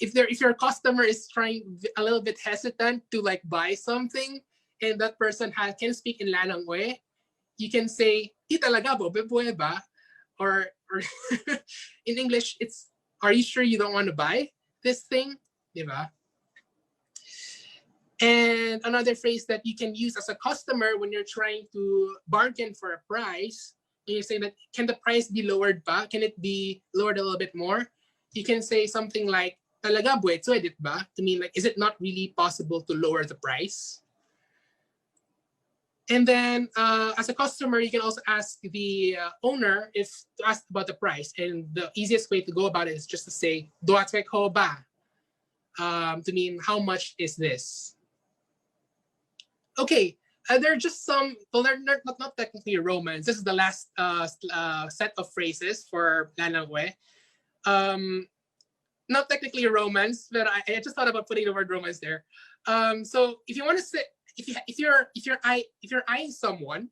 if your customer is trying a little bit hesitant to like buy something, and that person can speak in Lannang-ue, you can say, di talaga bo, beboe ba? Or in English, it's, are you sure you don't want to buy this thing? Diba? And another phrase that you can use as a customer when you're trying to bargain for a price, and you're saying that, can the price be lowered ba? Can it be lowered a little bit more? You can say something like, talaga pwede ba? To mean like, is it not really possible to lower the price? And then as a customer, you can also ask the owner to ask about the price. And the easiest way to go about it is just to say, doatswek ho ba? To mean, how much is this? Okay, there are just some, well, they're not technically Romans. This is the last set of phrases for Lannang-ue. Not technically Romans, but I just thought about putting the word Romans there. So if you want to say, if you're eyeing someone,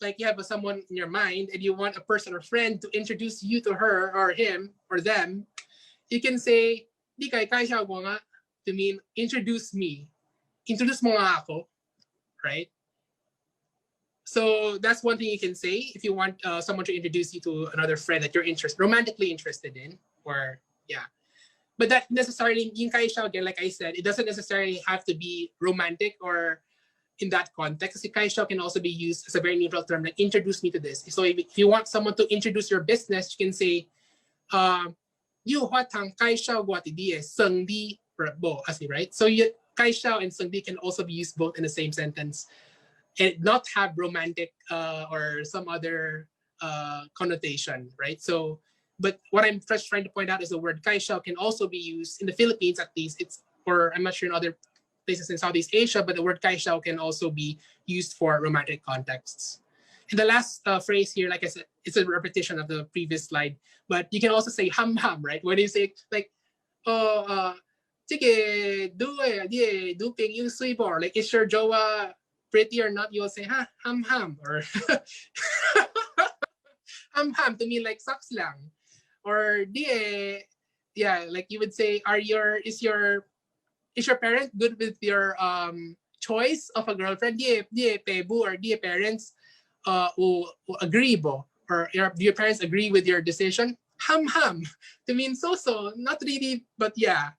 like you have someone in your mind and you want a person or friend to introduce you to her or him or them, you can say, di kay siya mo nga, to mean introduce me. Introduce mo nga ako, right? So that's one thing you can say if you want someone to introduce you to another friend that you're romantically interested in, or yeah. But that necessarily, yung kay siya, again, like I said, it doesn't necessarily have to be romantic or in that context. Kasi kay siya can also be used as a very neutral term, like introduce me to this. So if you want someone to introduce your business, you can say, you huatang kay siya guati di seng di bo, right? So kay siya and seng di can also be used both in the same sentence and not have romantic or some other connotation, right? So, but what I'm just trying to point out is the word kaisha can also be used in the Philippines, at least. Or I'm not sure in other places in Southeast Asia, but the word kaisha can also be used for romantic contexts. And the last phrase here, like I said, it's a repetition of the previous slide, but you can also say ham ham, right? When you say like, sige, do ping yung suibor, like is your jowa pretty or not? You'll say ha ham ham, or ham ham to mean like sucks lang. Or yeah, like you would say, is your parent good with your choice of a girlfriend? Pebu, or parents who agree bo, or do your parents agree with your decision? Ham ham to mean so, not really, but yeah.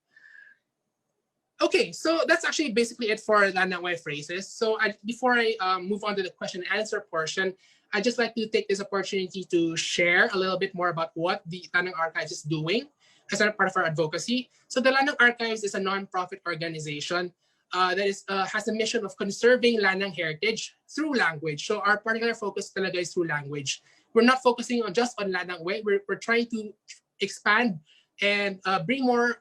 Okay, so that's actually basically it for Lannang-ue phrases. So before I move on to the question and answer portion, I'd just like to take this opportunity to share a little bit more about what the Lannang Archives is doing as a part of our advocacy. So the Lannang Archives is a non-profit organization that has a mission of conserving Lannang heritage through language. So our particular focus talaga is through language. We're not focusing just on Lannang-ue. We're trying to expand and bring more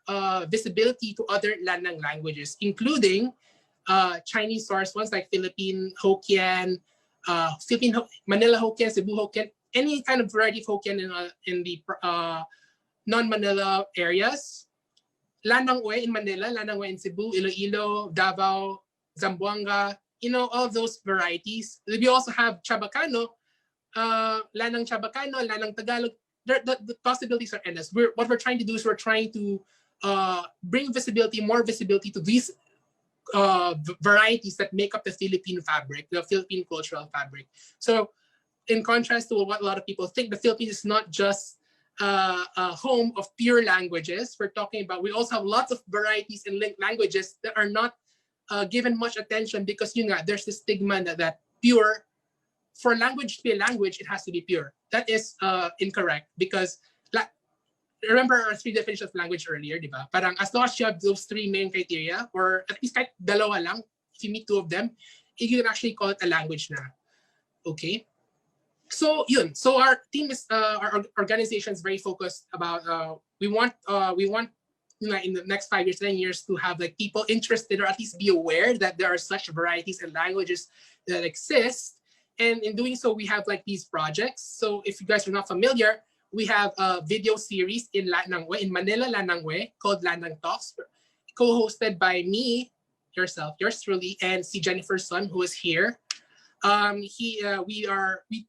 visibility to other Lannang languages, including Chinese source ones like Philippine Hokkien, Manila Hokkien, Cebu Hokkien, any kind of variety of Hokkien in the non-Manila areas, Lannang-ue in Manila, Lannang-ue in Cebu, Iloilo, Davao, Zamboanga, all those varieties. We also have Chabacano, Lannang Chabacano, Lannang Tagalog. The possibilities are endless. What we're trying to do is we're trying to bring more visibility to these varieties that make up the Philippine fabric, the Philippine cultural fabric. So in contrast to what a lot of people think, the Philippines is not just a home of pure languages. We also have lots of varieties in linked languages that are not given much attention because there's this stigma that pure, for language to be a language, it has to be pure. That is incorrect because remember our 3 definitions of language earlier, di ba? Parang as long as you have those 3 main criteria, or at least kahit dalawa lang, if you meet 2 of them, you can actually call it a language na. Okay? So yun. So our team is our organization is very focused about we want in the next 5 years, 10 years to have like people interested or at least be aware that there are such varieties and languages that exist. And in doing so, we have like these projects. So if you guys are not familiar, we have a video series in Lannang-ue, in Manila, Lannang-ue, called Lannang Talks, co-hosted by me, yourself, yours truly, and si Jennifer Sun, who is here. We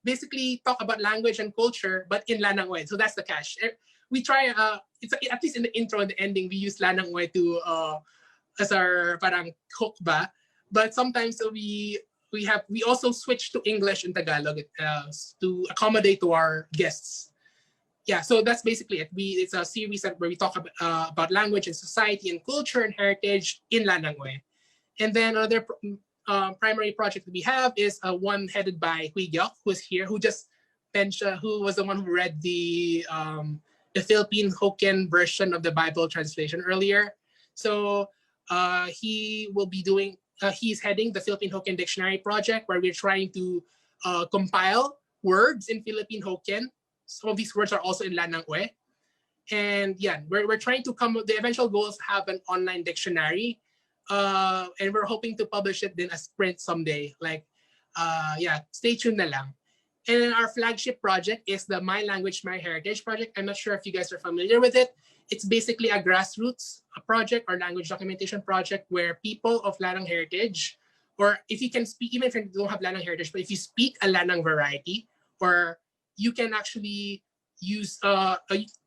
basically talk about language and culture, but in Lannang-ue. So that's the catch. We try, it's at least in the intro and the ending, we use Lannang-ue to as our parang hook ba. But sometimes we also switch to English and Tagalog to accommodate to our guests. Yeah, so that's basically it. It's a series where we talk about language and society and culture and heritage in Lannang-ue. And then another primary project that we have is one headed by Hui Gyok, who is here, who just mentioned, who was the one who read the Philippine Hokkien version of the Bible translation earlier. So he will be doing, he's heading the Philippine Hokkien Dictionary Project, where we're trying to compile words in Philippine Hokkien. Some of these words are also in Lannang-ue. And yeah, we're trying to the eventual goal is to have an online dictionary. And we're hoping to publish it then as print someday. Like, stay tuned na lang. And then our flagship project is the My Language, My Heritage project. I'm not sure if you guys are familiar with it. It's basically a grassroots project or language documentation project where people of Lannang heritage, or if you can speak, even if you don't have Lannang heritage, but if you speak a Lannang variety, or you can actually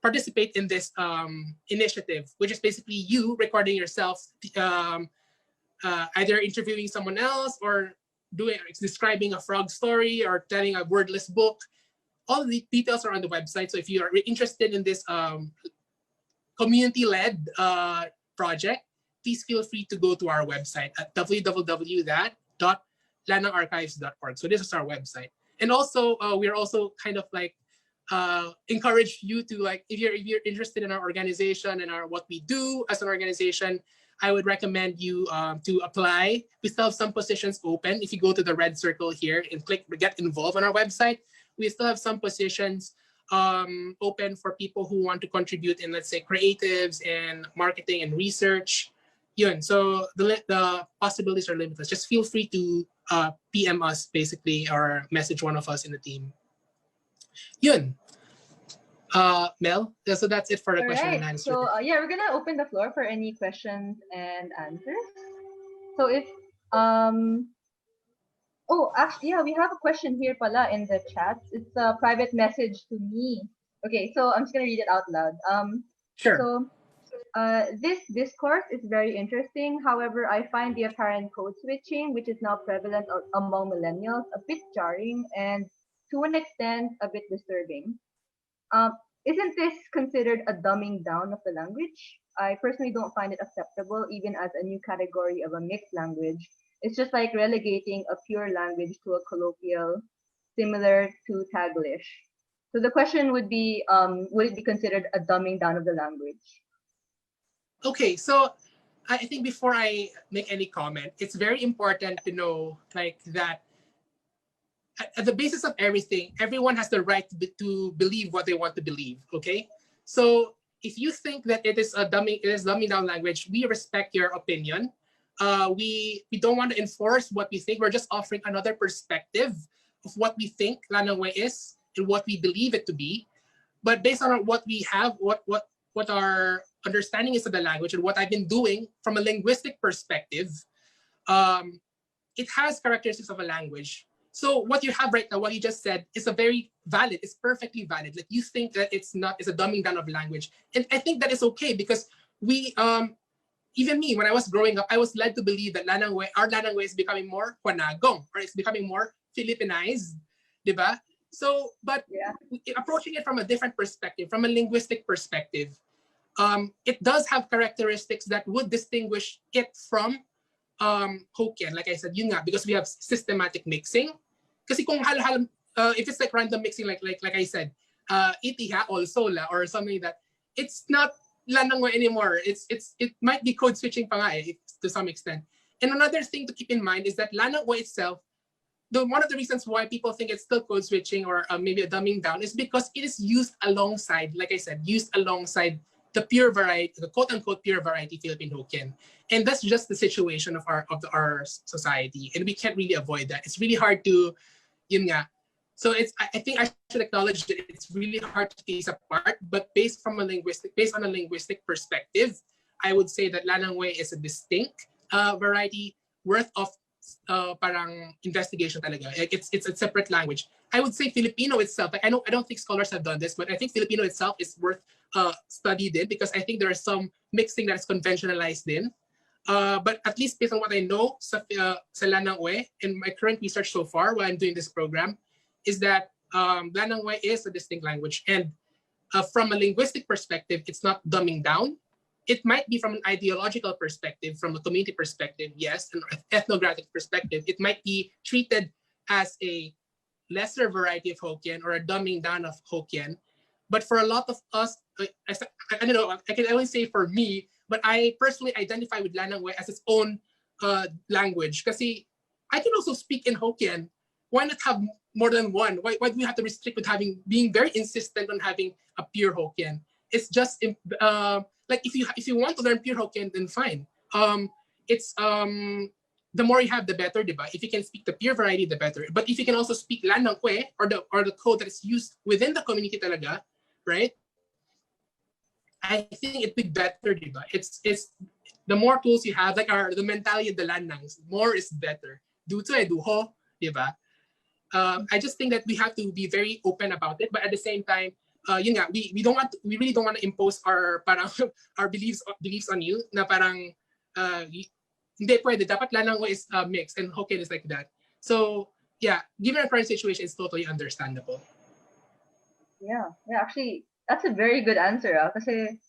participate in this initiative, which is basically you recording yourself, either interviewing someone else or describing a frog story or telling a wordless book. All the details are on the website. So if you are interested in this community-led project, please feel free to go to our website at www.lannangarchives.org. So this is our website. And also, we're also kind of like encourage you to, like, if you're interested in our organization and what we do as an organization, I would recommend you to apply. We still have some positions open. If you go to the red circle here and click Get Involved on our website, we still have some positions open for people who want to contribute in, let's say, creatives and marketing and research. Yun. So the possibilities are limitless. Just feel free to PM us, basically, or message one of us in the team. Yun. Mel, so that's it for the question and answer. So we're gonna open the floor for any questions and answers. So if actually, we have a question here pala in the chat. It's a private message to me. Okay, so I'm just gonna read it out loud. Sure. So this discourse is very interesting. However, I find the apparent code switching, which is now prevalent among millennials, a bit jarring and to an extent a bit disturbing. Isn't this considered a dumbing down of the language? I personally don't find it acceptable, even as a new category of a mixed language. It's just like relegating a pure language to a colloquial, similar to Taglish. So the question would be, would it be considered a dumbing down of the language? Okay, so I think before I make any comment, it's very important to know, like, that at the basis of everything, everyone has the right to believe what they want to believe. Okay, so if you think that it is dumbing down language, we respect your opinion. We don't want to enforce what we think. We're just offering another perspective of what we think Lannang-ue is and what we believe it to be. But based on what we have, what our understanding is of the language and what I've been doing from a linguistic perspective, it has characteristics of a language. So what you have right now, what you just said, is a very valid, it's perfectly valid. Like you think that it's a dumbing down of language. And I think that is okay because we, even me, when I was growing up, I was led to believe that our Lannang-ue is becoming more Kwanagong, or it's becoming more Filipinized, diba? So, but approaching it from a different perspective, from a linguistic perspective, it does have characteristics that would distinguish it from Hokkien, like I said, yun nga, because we have systematic mixing. Kasi kung if it's like random mixing, like I said, itiha also la or something like that, it's not Lannang-ue anymore. It might be code switching pa nga to some extent. And another thing to keep in mind is that Lannang-ue itself, one of the reasons why people think it's still code switching or maybe a dumbing down is because it is used alongside, like I said, the pure variety, the quote-unquote pure variety Philippine Hokkien. And that's just the situation of our society. And we can't really avoid that. It's really hard to, yun nga. So I think I should acknowledge that it's really hard to tease apart, but based on a linguistic perspective, I would say that Lannang-ue is a distinct variety worth of parang investigation talaga. Like it's a separate language. I would say Filipino itself, like I don't think scholars have done this, but I think Filipino itself is worth studied in because I think there is some mixing that is conventionalized in. But at least based on what I know sa Lannang-ue in my current research so far while I'm doing this program, is that Lannang-ue is a distinct language. And from a linguistic perspective, it's not dumbing down. It might be from an ideological perspective, from a community perspective, yes, an ethnographic perspective. It might be treated as a lesser variety of Hokkien or a dumbing down of Hokkien. But for a lot of us, I don't know, I can only say for me, but I personally identify with Lannang-ue as its own language. Kasi I can also speak in Hokkien. Why not have more than one? Why do we have to restrict with being very insistent on having a pure Hokkien? It's just like if you want to learn pure Hokkien, then fine. It's the more you have, the better, diba? If you can speak the pure variety, the better. But if you can also speak Lannang-ue or the code that is used within the community talaga, right? I think it'd be better, diba? It's the more tools you have, like the mentality of the Lan-nangs, more is better. Duto duho, diba? I just think that we have to be very open about it, but at the same time, yun nga, we really don't want to impose our beliefs on you na parang hindi pwede, dapat Lannang-ue is mixed and Hokkien is like that. So yeah, given our current situation, it's totally understandable. Yeah, actually, that's a very good answer. Kasi,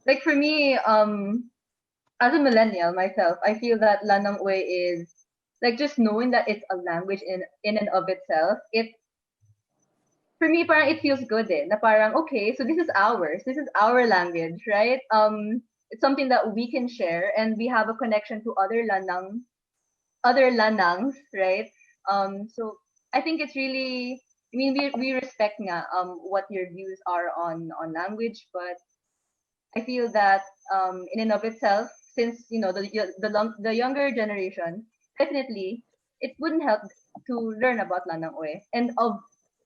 like for me, as a millennial myself, I feel that Lannang-ue is like just knowing that it's a language in and of itself. For me, parang it feels good na parang, okay, so this is ours. This is our language, right? It's something that we can share and we have a connection to other Lannangs, right? So I think it's really, I mean, we respect nga, what your views are on language, but I feel that in and of itself, since the younger generation, definitely it wouldn't help to learn about Lannang-ue and of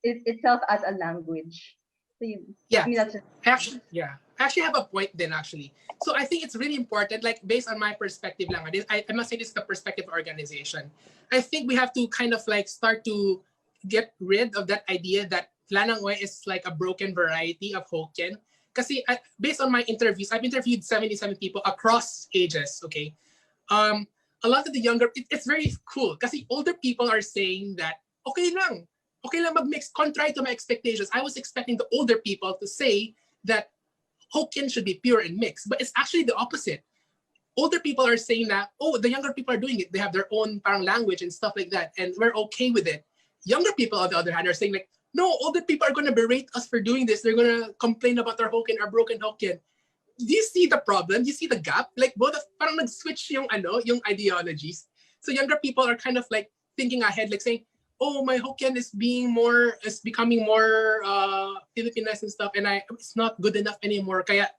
itself as a language. So yeah, I mean, that's just, I actually have a point then actually. So I think it's really important, like based on my perspective lang, I must say this is the perspective of organization. I think we have to kind of like start to get rid of that idea that Lannang-ue is like a broken variety of Hokkien. Kasi based on my interviews, I've interviewed 77 people across ages, okay? A lot of the younger, it's very cool kasi older people are saying that, okay lang mag-mix, contrary to my expectations. I was expecting the older people to say that Hokkien should be pure and mixed, but it's actually the opposite. Older people are saying that, oh, the younger people are doing it. They have their own parang language and stuff like that, and we're okay with it. Younger people, on the other hand, are saying like, no, older people are going to berate us for doing this. They're going to complain about our Hokkien, our broken Hokkien. Do you see the problem? Do you see the gap? Like both parang nag-switch yung ideologies. So younger people are kind of like thinking ahead, like saying, oh, my Hokkien is becoming more Filipinized and stuff, and it's not good enough anymore. Kaya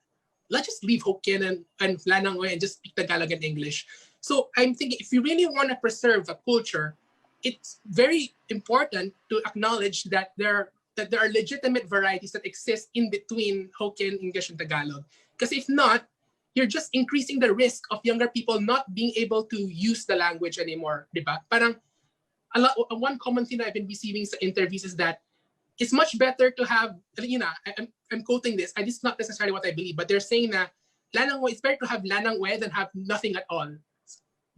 let's just leave Hokkien and Lannang-ue and just speak Tagalog and English. So I'm thinking if you really want to preserve the culture, it's very important to acknowledge that there are legitimate varieties that exist in between Hokkien, English, and Tagalog. Because if not, you're just increasing the risk of younger people not being able to use the language anymore, di ba? Parang one common thing that I've been receiving sa interviews is that it's much better to have, I'm quoting this, and it's not necessarily what I believe, but they're saying that Lannang-ue, it's better to have Lannang-ue than have nothing at all,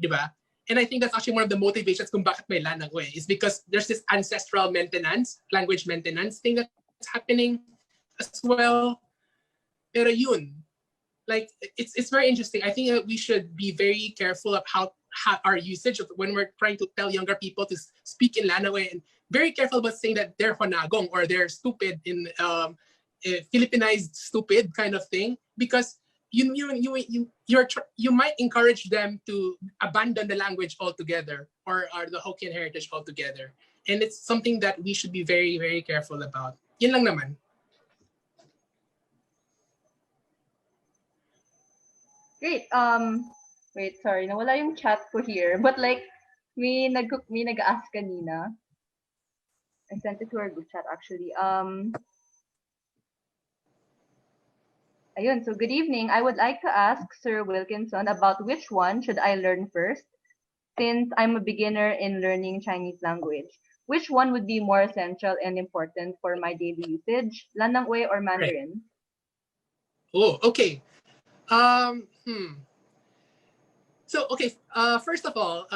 di ba? And I think that's actually one of the motivations kung bakit may Lannang-ue, is because there's this ancestral maintenance, language maintenance thing that's happening as well. Pero yun, like it's very interesting. I think that we should be very careful of how our usage of when we're trying to tell younger people to speak in Lannang-ue, and very careful about saying that they're honagong or they're stupid in Filipinized stupid kind of thing, because you might encourage them to abandon the language altogether or the Hokkien heritage altogether, and it's something that we should be very, very careful about. Yun lang naman. Great. Wait, sorry, nawala yung chat ko here. But like, may nag-ask kanina. I sent it to our group chat actually. Ayun, so good evening. I would like to ask Sir Wilkinson about which one should I learn first, since I'm a beginner in learning Chinese language. Which one would be more essential and important for my daily usage, Lannang-ue or Mandarin? Oh, okay. So, okay, first of all,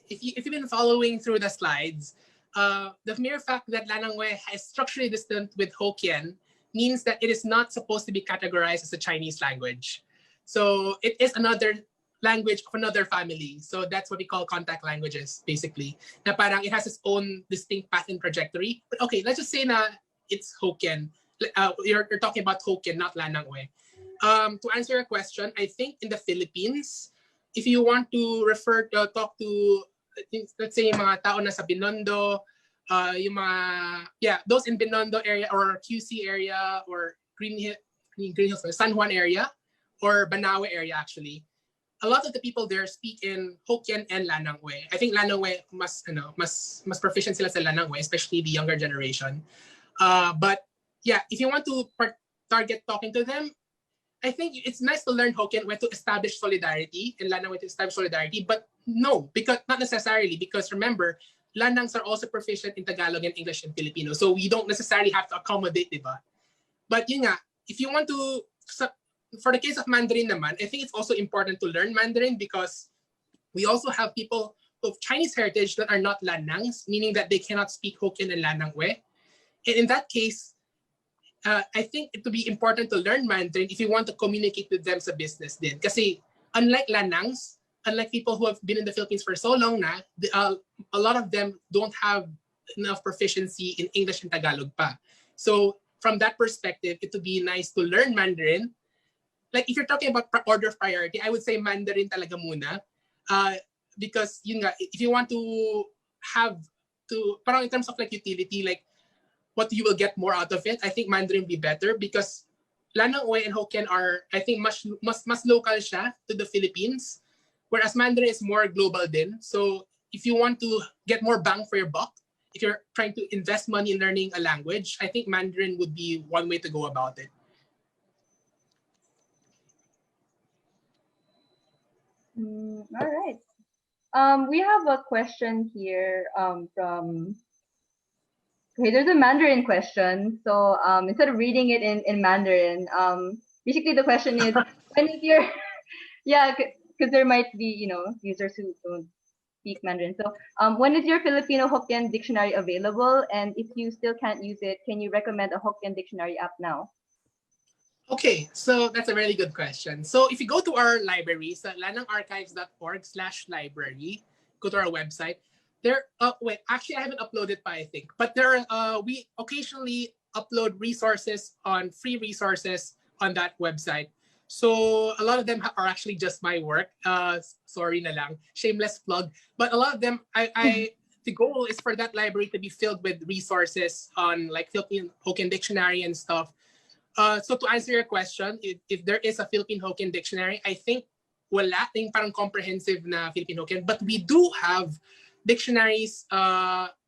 if you've been following through the slides, the mere fact that Lannang-ue is structurally distant with Hokkien means that it is not supposed to be categorized as a Chinese language. So it is another language of another family. So that's what we call contact languages, basically. Na parang it has its own distinct path and trajectory. But okay, let's just say na it's Hokkien. You're talking about Hokkien, not Lannang-ue. To answer your question, I think in the Philippines, if you want to talk to, let's say, yung mga tao na sa Binondo, yung mga, those in Binondo area or QC area or Green Hills, San Juan area or Banawe area, actually, a lot of the people there speak in Hokkien and Lannang-ue. I think Lannang-ue mas proficient sila sa Lannang-ue, especially the younger generation. But yeah, if you want to target talking to them, I think it's nice to learn Hokkien to establish solidarity, and Lannang-ue to establish solidarity, but no, because not necessarily, because remember, Lan-nangs are also proficient in Tagalog and English and Filipino, so we don't necessarily have to accommodate, diba? But yun nga, if you want to, for the case of Mandarin naman, I think it's also important to learn Mandarin because we also have people of Chinese heritage that are not Lan-nangs, meaning that they cannot speak Hokkien and Lannang-ue. And in that case, I think it would be important to learn Mandarin if you want to communicate with them sa business din. Kasi unlike Lannangs, unlike people who have been in the Philippines for so long na, a lot of them don't have enough proficiency in English and Tagalog pa. So from that perspective, it would be nice to learn Mandarin. Like if you're talking about order of priority, I would say Mandarin talaga muna. Because yun nga, if you want to have to, parang in terms of like utility, like what you will get more out of it, I think Mandarin will be better because Lannang-ue and Hokkien are, I think, mas local siya to the Philippines, whereas Mandarin is more global din. So if you want to get more bang for your buck, if you're trying to invest money in learning a language, I think Mandarin would be one way to go about it. All right. We have a question here from. Okay, there's a Mandarin question. So instead of reading it in Mandarin, basically the question is, when is your, because there might be, users who don't speak Mandarin. So when is your Filipino Hokkien dictionary available? And if you still can't use it, can you recommend a Hokkien dictionary app now? Okay, so that's a really good question. So if you go to our library, so lannangarchives.org/library, go to our website. There, wait, actually I haven't uploaded pa, I think, but there are, we occasionally upload resources free resources on that website. So a lot of them are actually just my work. Sorry na lang, shameless plug. But a lot of them, the goal is for that library to be filled with resources on like Philippine Hokkien dictionary and stuff. So to answer your question, if there is a Philippine Hokkien dictionary, I think wala ting parang comprehensive na Philippine Hokkien, but we do have dictionaries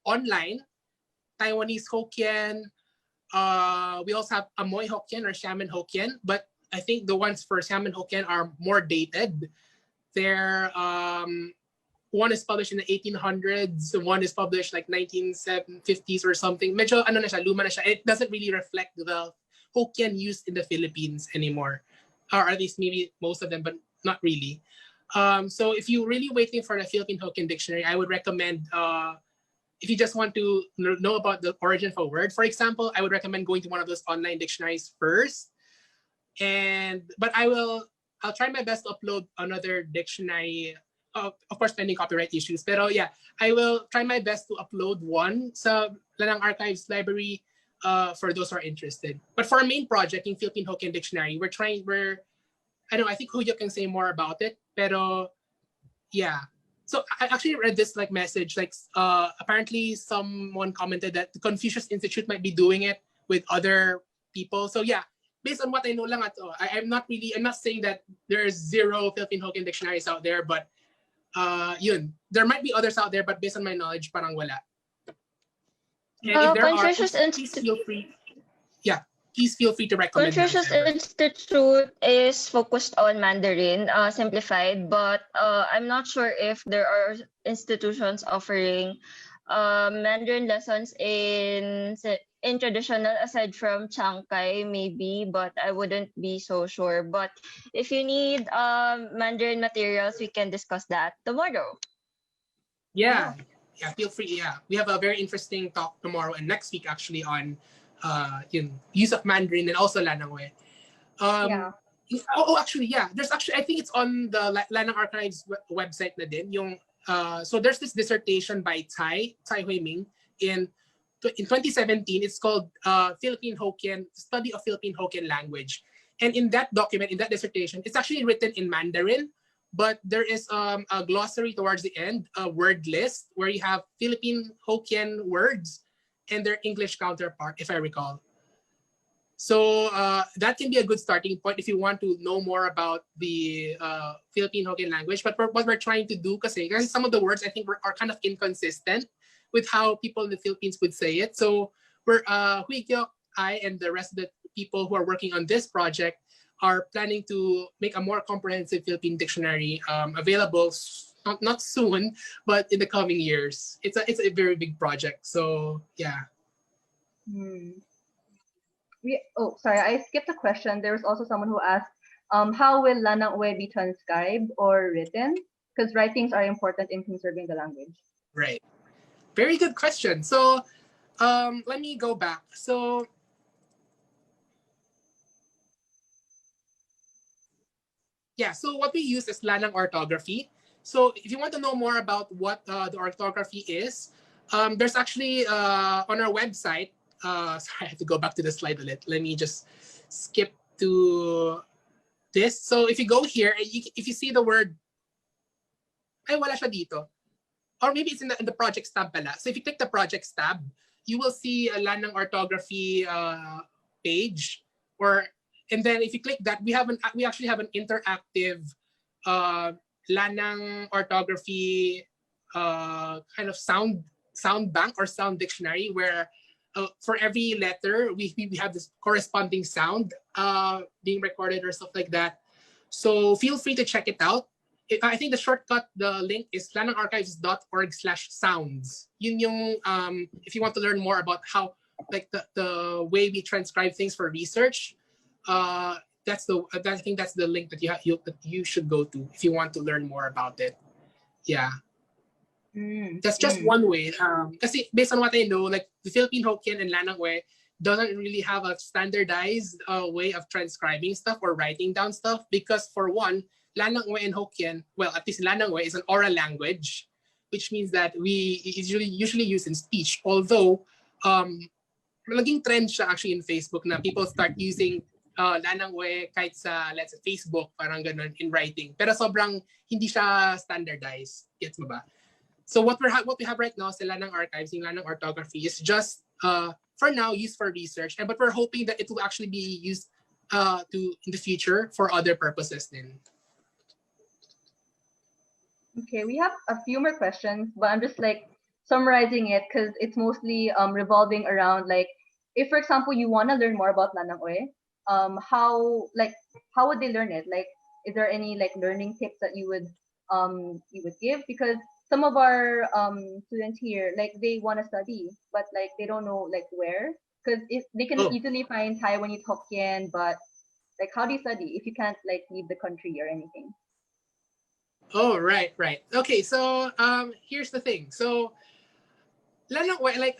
online, Taiwanese Hokkien. We also have Amoy Hokkien or Shaman Hokkien, but I think the ones for Siam and Hokkien are more dated. They're one is published in the 1800s, one is published like 1950s or something. Medyo ano na siya, luma na siya. It doesn't really reflect the Hokkien used in the Philippines anymore. Or at least maybe most of them, but not really. So if you're really waiting for the Philippine Hokkien dictionary, I would recommend if you just want to know about the origin of a word, for example, I would recommend going to one of those online dictionaries first. But I'll try my best to upload another dictionary, of course pending copyright issues. Pero yeah, I will try my best to upload one sa Lannang Archives library for those who are interested. But for our main project in Philippine Hokkien Dictionary, I know, I think Huyo can say more about it. Pero yeah. So I actually read this like message, like apparently someone commented that the Confucius Institute might be doing it with other people. So yeah, based on what I know lang I'm not saying that there's zero Philippine Hokkien dictionaries out there, but there might be others out there, but based on my knowledge, parang wala. And if there Confucius are, please feel free. Yeah, please feel free to recommend. Confucius Institute is focused on Mandarin, simplified, but I'm not sure if there are institutions offering Mandarin lessons in traditional aside from Chiangkai maybe, but I wouldn't be so sure. But if you need Mandarin materials, we can discuss that tomorrow. Yeah, feel free. Yeah, we have a very interesting talk tomorrow and next week actually on use of Mandarin and also Lannang-ue. Actually, yeah. There's actually, I think it's on the Lannang Archives website na din. So there's this dissertation by Tsai Hui Ming in 2017. It's called Philippine Hokkien, Study of Philippine Hokkien Language. And in that document, in that dissertation, it's actually written in Mandarin, but there is a glossary towards the end, a word list where you have Philippine Hokkien words and their English counterpart, if I recall. So that can be a good starting point if you want to know more about the Philippine Hokkien language. But what we're trying to do, kasi some of the words I think are kind of inconsistent with how people in the Philippines would say it. So we're Huikyok, I, and the rest of the people who are working on this project are planning to make a more comprehensive Philippine dictionary available not soon, but in the coming years. It's a very big project. So yeah. Sorry, I skipped a question. There was also someone who asked, how will Lannang-ue be transcribed or written? Because writings are important in conserving the language. Right. Very good question. So let me go back. So yeah, so what we use is Lannang orthography. So if you want to know more about what the orthography is, there's actually on our website, sorry, I have to go back to the slide a little. Let me just skip to this. So if you go here, if you see the word, ay wala siya dito. Or maybe it's in the projects tab pala. So if you click the projects tab, you will see a Lannang orthography page. And then if you click that, we actually have an interactive Lannang orthography kind of sound bank or sound dictionary where for every letter we have this corresponding sound being recorded or stuff like that. So feel free to check it out. I think the shortcut, the link is lannangarchives.org/sounds. Yun yung if you want to learn more about how like the way we transcribe things for research. I think that's the link that you should go to if you want to learn more about it. Yeah. That's just one way. Kasi based on what I know, like the Philippine Hokkien and Lannang-ue doesn't really have a standardized way of transcribing stuff or writing down stuff because for one, Lannang-ue and Hokkien, well, at least Lannang-ue is an oral language, which means that we usually use in speech. Although, naging trend siya actually in Facebook na people start using Lannang-ue kahit sa, let's say, Facebook, parang ganun, in writing. Pero sobrang hindi siya standardized. Gets mo ba? So what we have right now sa Lannang Archives, yung Lannang orthography, is just, for now, used for research. But we're hoping that it will actually be used in the future for other purposes then. Okay, we have a few more questions, but I'm just like summarizing it because it's mostly revolving around like, if for example you want to learn more about Lannang-ue, how would they learn it? Like, is there any like learning tips that you would give? Because some of our students here, like they want to study, but like they don't know like where. Because if they can Oh, easily find Taiwanese Hokkien, but like how do you study if you can't like leave the country or anything? oh, right, right. Okay, so here's the thing. So Lannang-uè, like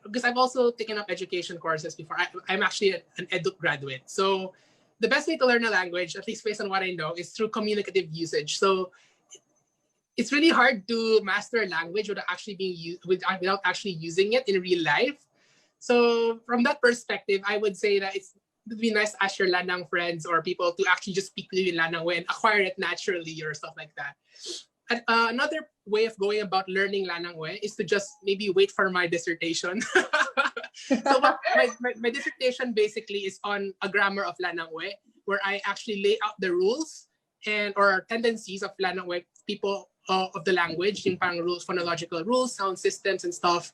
because I've also taken up education courses before. I'm actually an edu graduate. So the best way to learn a language, at least based on what I know, is through communicative usage. So it's really hard to master a language without actually without actually using it in real life. So from that perspective, I would say that it would be nice to ask your Lannang friends or people to actually just speak to you in Lannang-uè and acquire it naturally or stuff like that. And, another way of going about learning Lannang-uè is to just maybe wait for my dissertation. So my dissertation basically is on a grammar of Lannang-uè, where I actually lay out the rules and or tendencies of Lannang-uè people of the language, yung parang rules, phonological rules, sound systems and stuff.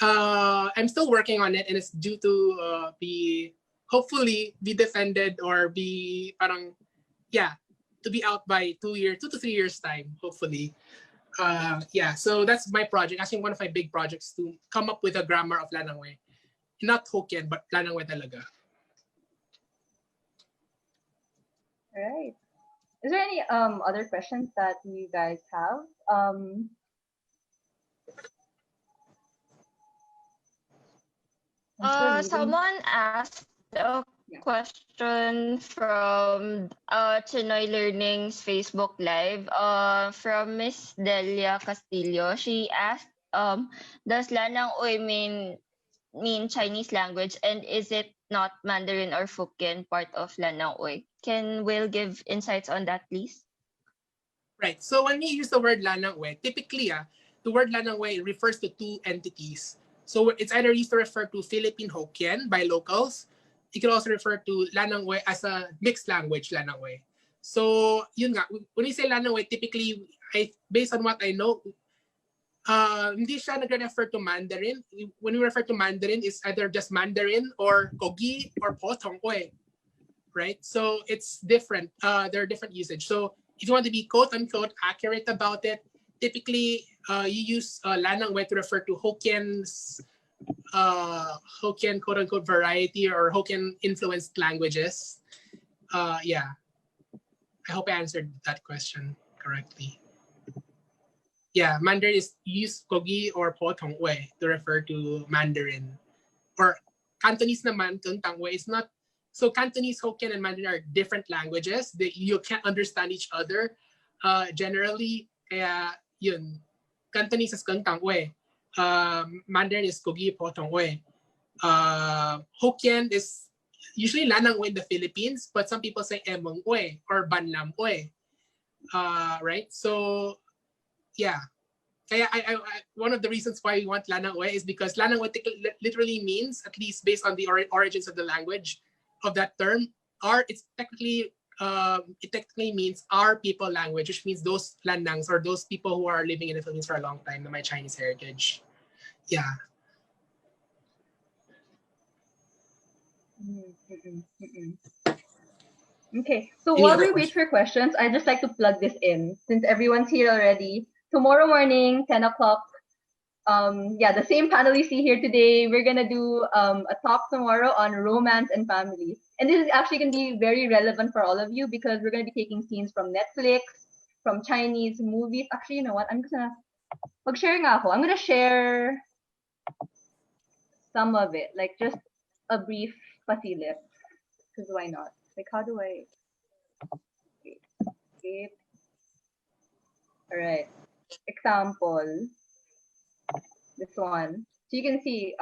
I'm still working on it, and it's due to be hopefully be defended or be parang to be out by 2 to 3 years time, hopefully. So that's my project. Actually, one of my big projects to come up with a grammar of Lannang-uè. Not Hokkien, but Lannang-uè talaga. All right. Is there any other questions that you guys have? I'm still reading. Someone asked a Yeah. question from Chinoy Learning's Facebook Live from Miss Delia Castillo. She asked, does Lannang-uè mean Chinese language, and is it not Mandarin or Hokkien part of Lannang-uè? Can Will give insights on that, please? Right. So when we use the word Lannang-uè, typically, the word Lannang-uè refers to two entities. So it's either used to refer to Philippine Hokkien by locals. It could also refer to Lannang-uè as a mixed language Lannang-uè. So yun nga, when we say Lannang-uè, typically, based on what I know, hindi siya nagre-refer to Mandarin. When we refer to Mandarin, it's either just Mandarin or Kogi or Potong-uè. Right? So it's different. There are different usage. So if you want to be quote-unquote accurate about it, typically you use Lannang-uè to refer to Hokkien's Hokkien quote-unquote variety or Hokkien influenced languages. I hope I answered that question correctly. Yeah, Mandarin is use Kogi or Potong-uè to refer to Mandarin. Or Cantonese naman, Tuntang-uè is not. So Cantonese, Hokkien, and Mandarin are different languages. You can't understand each other generally. Kaya yun, Cantonese is Tuntang-uè. Mandarin is Kogi, Potong-uè. Hokkien is usually Lannang-uè in the Philippines, but some people say Emong-uè or Banlam-uè. Right? So yeah. Kaya one of the reasons why we want Lannang-uè is because Lannang-uè literally means, at least based on the origins of the language of that term, it technically means our people language, which means those Lan-nangs or those people who are living in the Philippines for a long time, my Chinese heritage. Yeah. Okay, so Any while other we wait for questions, I'd just like to plug this in since everyone's here already. Tomorrow morning, 10 o'clock, the same panel you see here today, we're gonna do a talk tomorrow on romance and family. And this is actually gonna be very relevant for all of you because we're gonna be taking scenes from Netflix, from Chinese movies. Actually, you know what? I'm gonna mag-share nga ako. I'm gonna share some of it, like just a brief pasilip. Because why not? Like, how do I? Okay. All right. Example. This one. So you can see,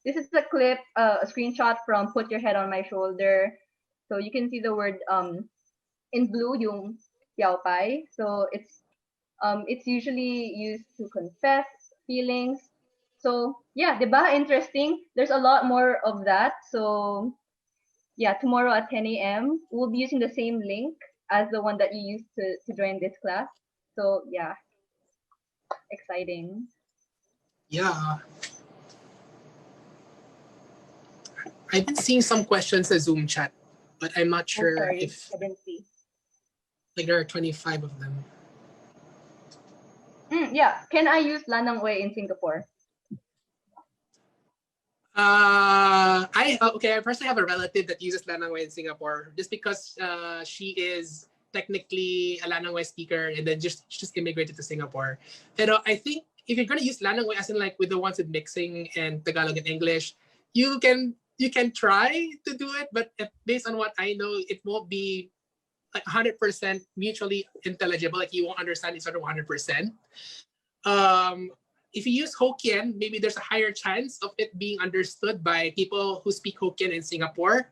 this is a clip, a screenshot from Put Your Head on My Shoulder. So you can see the word in blue, yung Yao Pai. So it's usually used to confess feelings. So yeah, diba? Interesting. There's a lot more of that. So yeah, tomorrow at 10 a.m. we'll be using the same link as the one that you used to join this class. So yeah, exciting. Yeah. I've been seeing some questions in Zoom chat, but I'm not sure sorry, if I didn't see. like there are 25 of them. Yeah, can I use Lannang-uè in Singapore? I personally have a relative that uses Lannang-ue in Singapore just because she is technically a Lannang-ue speaker and then just immigrated to Singapore. Pero I think if you're gonna use Lannang-ue as in like with the ones with mixing and Tagalog and English, you can try to do it, but based on what I know, it won't be like 100% mutually intelligible. Like you won't understand each other 100%. If you use Hokkien, maybe there's a higher chance of it being understood by people who speak Hokkien in Singapore.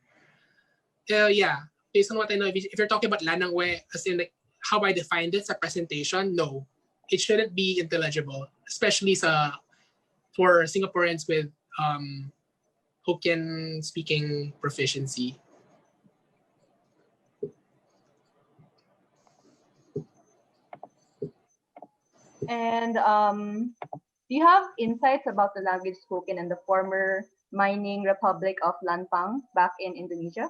Yeah, based on what I know, if you're talking about Lannang-ue, as in like how I defined it, a presentation, no, it shouldn't be intelligible, especially for Singaporeans with Hokkien speaking proficiency. And do you have insights about the language spoken in the former mining republic of Lampang back in Indonesia?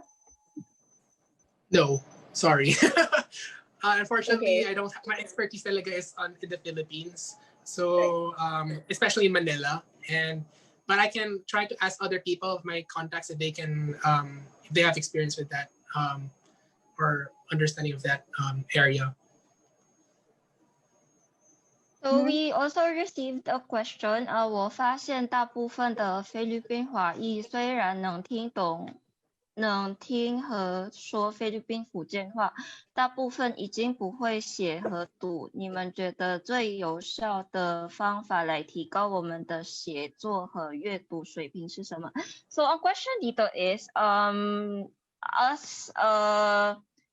No, sorry. Unfortunately, Okay. I don't have my expertise talaga is in the Philippines. So especially in Manila. But I can try to ask other people of my contacts if they can if they have experience with that or understanding of that area. So we also received a question. 我发现大部分的菲律宾华裔虽然能听和说菲律宾福建话，大部分已经不会写和读。你们觉得最有效的方法来提高我们的写作和阅读水平是什么？ So ang question dito is, us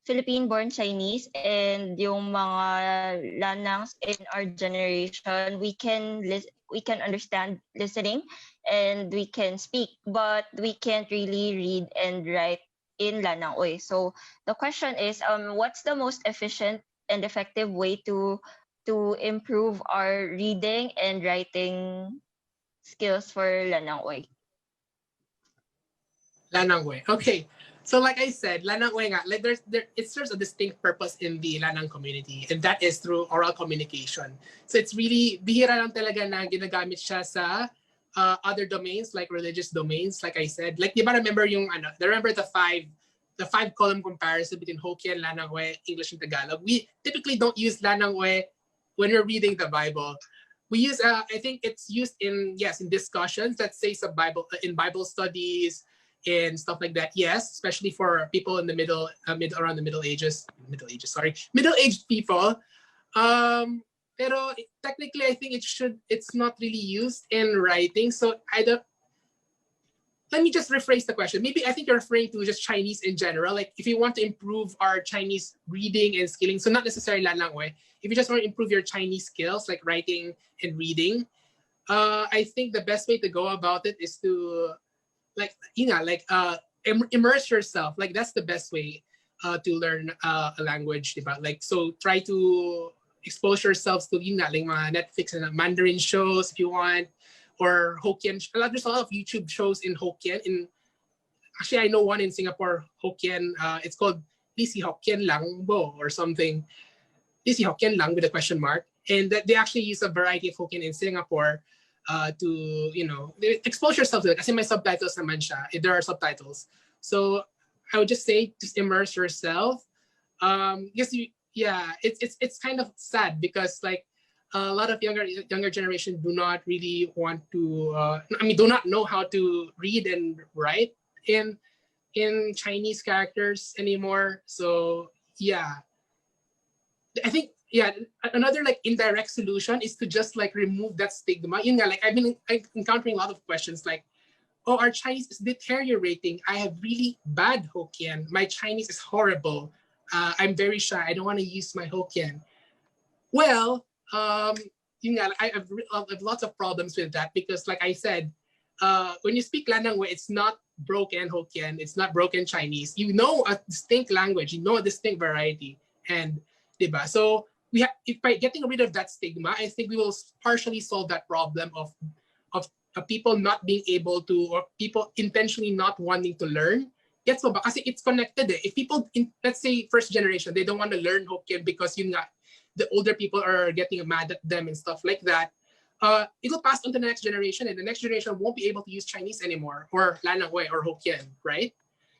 Philippine-born Chinese and yung mga Lannangs in our generation, we can understand listening and we can speak, but we can't really read and write in Lannang-ue. So the question is, what's the most efficient and effective way to improve our reading and writing skills for Lannang-ue? Lannang-ue. Okay. So like I said, Lannang-ue nga, like it serves a distinct purpose in the Lannang community, and that is through oral communication. So it's really bihira lang talaga na ginagamit siya sa other domains like religious domains. Like I said, like di ba remember the five column comparison between Hokkien, Lannang-ue, English, and Tagalog. We typically don't use Lannang-ue when we're reading the Bible. We use I think it's used in discussions that say some in Bible studies and stuff like that. Yes, especially for people in the around the middle-aged people. Pero technically, I think it's not really used in writing. So let me just rephrase the question. Maybe I think you're referring to just Chinese in general. Like if you want to improve our Chinese reading and skilling, so not necessarily Lannang-ue. If you just want to improve your Chinese skills, like writing and reading, I think the best way to go about it is to immerse yourself. Like that's the best way to learn a language, diba? Like so try to expose yourselves to like mga Netflix and Mandarin shows if you want, or Hokkien. There's a lot of YouTube shows in Hokkien. Actually, I know one in Singapore, Hokkien. It's called Lisi Hokkien Lang Bo or something. Lisi Hokkien Lang with a question mark. And they actually use a variety of Hokkien in Singapore to, expose yourself to it. Kasi may subtitles naman siya. There are subtitles. So I would just say, just immerse yourself. It's kind of sad because like a lot of younger generation do not really want to, do not know how to read and write in Chinese characters anymore. So yeah, I think another like indirect solution is to just like remove that stigma. I've been encountering a lot of questions like, oh, our Chinese is deteriorating. I have really bad Hokkien. My Chinese is horrible. I'm very shy. I don't want to use my Hokkien. Well, I have lots of problems with that because, like I said, when you speak Lannang-ue, it's not broken Hokkien. It's not broken Chinese. You know a distinct language. You know a distinct variety. And diba? So by getting rid of that stigma, I think we will partially solve that problem of people not being able to, or people intentionally not wanting to learn. Gets mo ba? Kasi it's connected eh. If people, let's say first generation, they don't want to learn Hokkien because yun nga, the older people are getting mad at them and stuff like that, it'll pass on to the next generation, and the next generation won't be able to use Chinese anymore, or Lannang-ue or Hokkien, right?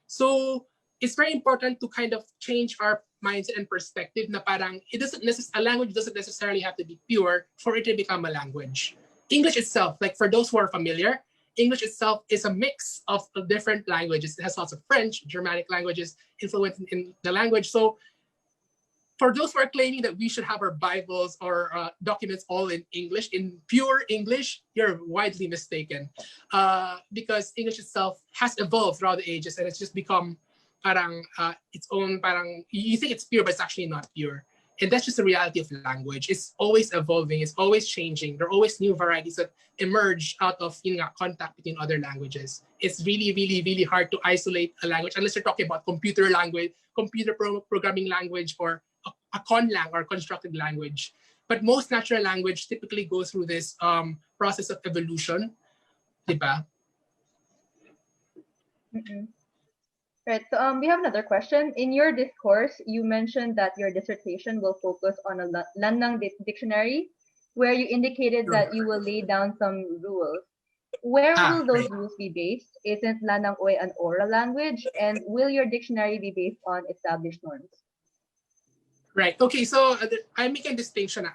So it's very important to kind of change our mindset and perspective na parang a language doesn't necessarily have to be pure for it to become a language. English itself, like for those who are familiar, English itself is a mix of different languages. It has lots of French, Germanic languages influenced in the language. So for those who are claiming that we should have our Bibles or documents all in English, in pure English, you're widely mistaken. Because English itself has evolved throughout the ages, and it's just become parang its own parang, you think it's pure, but it's actually not pure. And that's just the reality of language. It's always evolving, it's always changing. There are always new varieties that emerge out of contact between other languages. It's really, really, really hard to isolate a language unless you're talking about computer language, programming language, or a conlang or constructed language. But most natural language typically goes through this process of evolution, diba? Right. So we have another question. In your discourse, you mentioned that your dissertation will focus on a Lannang dictionary, where you indicated that you will lay down some rules. Where will those rules be based? Isn't Lannang-ue an oral language? And will your dictionary be based on established norms? Right. Okay. So I'm making a distinction.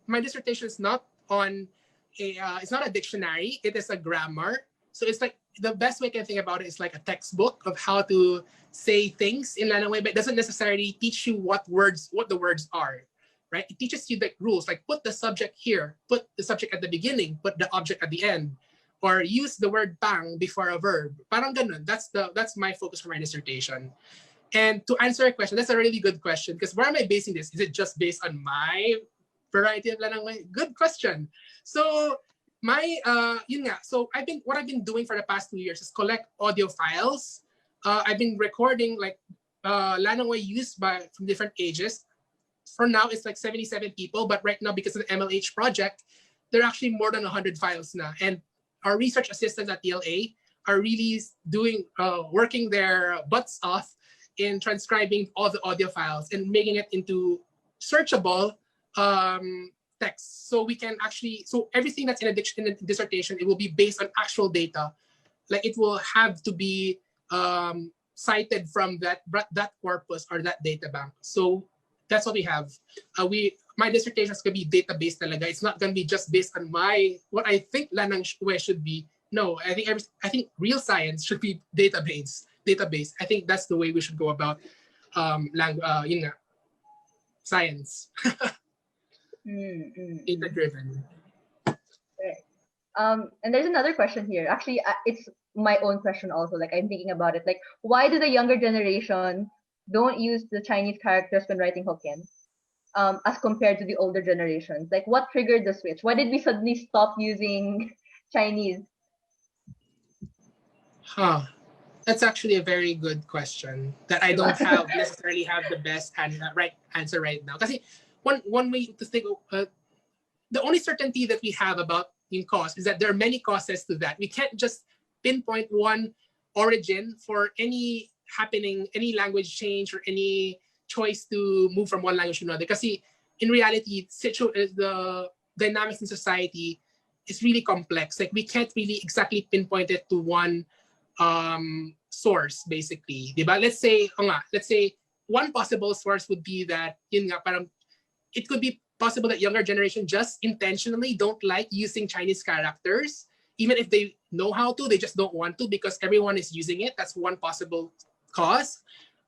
My dissertation is not on it's not a dictionary. It is a grammar. So it's like, the best way I can think about it is like a textbook of how to say things in Lannang-ue, but it doesn't necessarily teach you what the words are, right? It teaches you the rules, like put the subject here, put the subject at the beginning, put the object at the end, or use the word pang before a verb. Parang ganun. That's my focus for my dissertation. And to answer your question, that's a really good question, because where am I basing this? Is it just based on my variety of Lannang-ue? Good question. So so what I've been doing for the past 2 years is collect audio files. I've been recording like Lannang-ue used from different ages. For now, it's like 77 people, but right now, because of the MLH project, there are actually more than 100 files now. And our research assistants at TLA are really working their butts off in transcribing all the audio files and making it into searchable text. So we can actually, everything that's in a dissertation, it will be based on actual data. Like it will have to be cited from that corpus or that data bank. So that's what we have. My dissertation is going to be data-based talaga. It's not going to be just based on what I think Lannang-ue should be. No, I think real science should be database. I think that's the way we should go about science. Data-driven. Right. And there's another question here. Actually, it's my own question also. Like I'm thinking about it. Like, why do the younger generation don't use the Chinese characters when writing Hokkien, as compared to the older generations? Like, what triggered the switch? Why did we suddenly stop using Chinese? That's actually a very good question that I don't necessarily have the best right answer right now. Kasi one way to think, the only certainty that we have about in cause is that there are many causes to that. We can't just pinpoint one origin for any language change or any choice to move from one language to another. Kasi in reality, the dynamics in society is really complex. Like we can't really exactly pinpoint it to one source, basically. Diba? Let's say one possible source would be that it could be possible that younger generation just intentionally don't like using Chinese characters. Even if they know how to, they just don't want to because everyone is using it. That's one possible cause.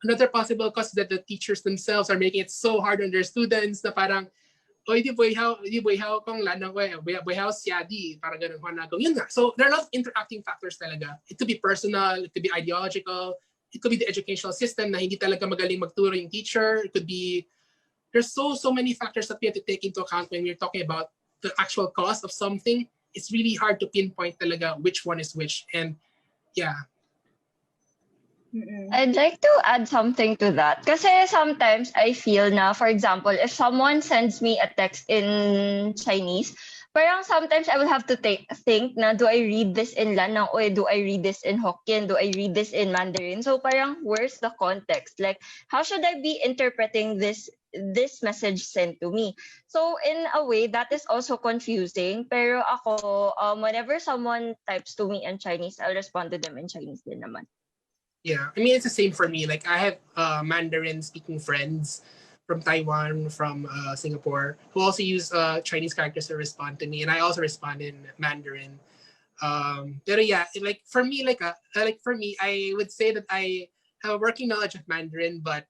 Another possible cause is that the teachers themselves are making it so hard on their students na parang, oy, di buihaw kong Lannang-ue, buihaw siya parang ganun hanagong. Yun nga. So there are a lot of interacting factors talaga. It could be personal, it could be ideological, it could be the educational system na hindi talaga magaling magturo yung teacher. It could be, there's so many factors that we have to take into account when we're talking about the actual cause of something. It's really hard to pinpoint talaga which one is which. And yeah. I'd like to add something to that. Kasi sometimes I feel na, for example, if someone sends me a text in Chinese, Parang sometimes I will have to think na, do I read this in Lannang-ue? Do I read this in Hokkien? Do I read this in Mandarin? So parang where's the context? Like, how should I be interpreting this message sent to me? So in a way, that is also confusing. Pero ako, whenever someone types to me in Chinese, I'll respond to them in Chinese din naman. Yeah, I mean, it's the same for me. Like, I have Mandarin speaking friends from Taiwan, from Singapore, who also use Chinese characters to respond to me, and I also respond in Mandarin. But yeah, for me, I would say that I have a working knowledge of Mandarin, but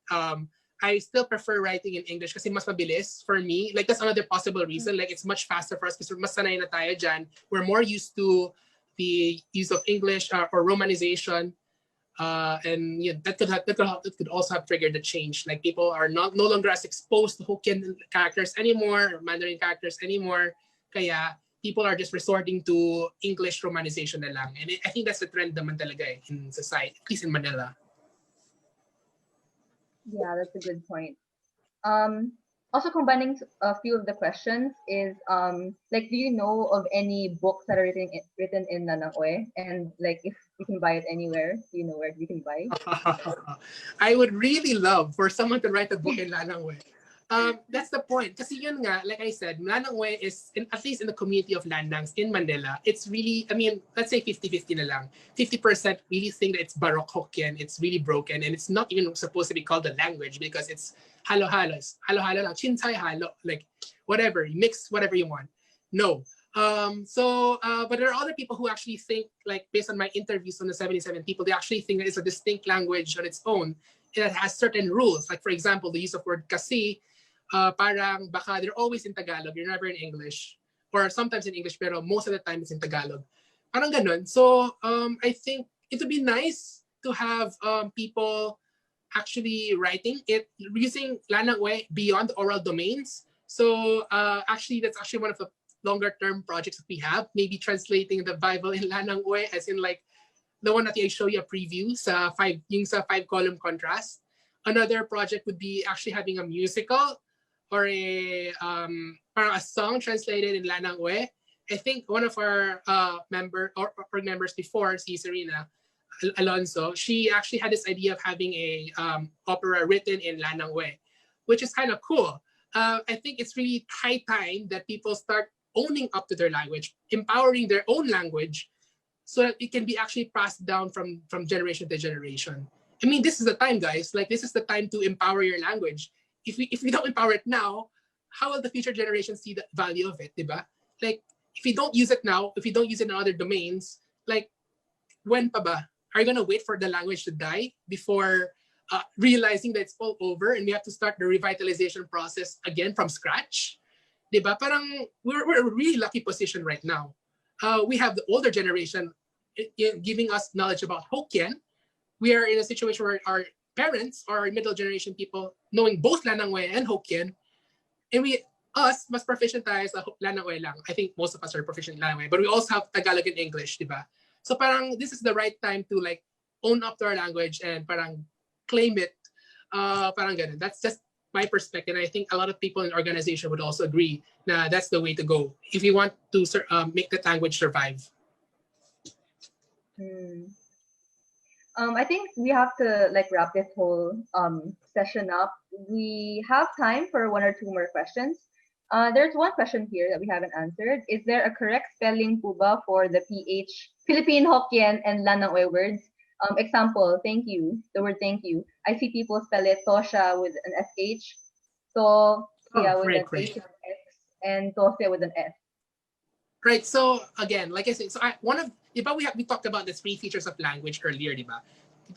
I still prefer writing in English kasi mas mabilis for me. Like, that's another possible reason. Like, it's much faster for us because mas sanay na tayo dyan. We're more used to the use of English or romanization. And yeah, that could also have triggered the change. Like, people are no longer as exposed to Hokkien characters anymore, or Mandarin characters anymore. Kaya people are just resorting to English romanization na lang. And I think that's the trend naman talaga in society, at least in Manila. Yeah, that's a good point. Also combining a few of the questions is like, do you know of any books that are written in Lannang-ue? And like, if you can buy it anywhere, do you know where you can buy? I would really love for someone to write a book in Lannang-ue. That's the point. Kasi yun nga, like I said, Lannang-ue is, at least in the community of Lan-nangs in Manila, it's really, I mean, let's say 50-50 na lang. 50% really think that it's Baroque Hokkien, it's really broken, and it's not even supposed to be called a language because it's halo-halo lang, chinchay halo, like whatever, you mix whatever you want. No. But there are other people who actually think, like, based on my interviews on the 77 people, they actually think that it's a distinct language on its own. It has certain rules. Like, for example, the use of word kasi, parang baka they're always in Tagalog, you're never in English, or sometimes in English, pero most of the time it's in Tagalog. Parang ganun. So I think it would be nice to have people actually writing it using Lannang-ue beyond oral domains. So actually, that's actually one of the longer term projects that we have. Maybe translating the Bible in Lannang-ue, as in like the one that I show you a preview sa 5-column contrast. Another project would be actually having a musical or a song translated in Lannang-ue. I think one of our members before, si Serena Alonso, she actually had this idea of having a opera written in Lannang-ue, which is kind of cool. I think it's really high time that people start owning up to their language, empowering their own language, so that it can be actually passed down from generation to generation. I mean, this is the time, guys. Like, this is the time to empower your language. If we don't empower it now, how will the future generations see the value of it, diba? Like, if you don't use it now, if you don't use it in other domains, like, when pa ba? Are you gonna wait for the language to die before realizing that it's all over and we have to start the revitalization process again from scratch? Diba? Parang we're in a really lucky position right now. We have the older generation giving us knowledge about Hokkien. We are in a situation where our parents or middle generation people knowing both Lannang-ue and Hokkien, and us mas proficient tayo sa Lannang-ue lang. I think most of us are proficient in Lannang-ue, but we also have Tagalog and English, diba? So parang this is the right time to like own up to our language and parang claim it. Parang ganun. That's just my perspective. And I think a lot of people in the organization would also agree that that's the way to go if you want to make that language survive. I think we have to like wrap this whole session up. We have time for one or two more questions. There's one question here that we haven't answered. Is there a correct spelling po ba for the PH, Philippine Hokkien and Lannang-ue words? Example, thank you, the word thank you. I see people spell it Tosha with an SH, Tosia with an H and an X, and Tosia with an S. Right. So again, like I said, we talked about the 3 features of language earlier, diba?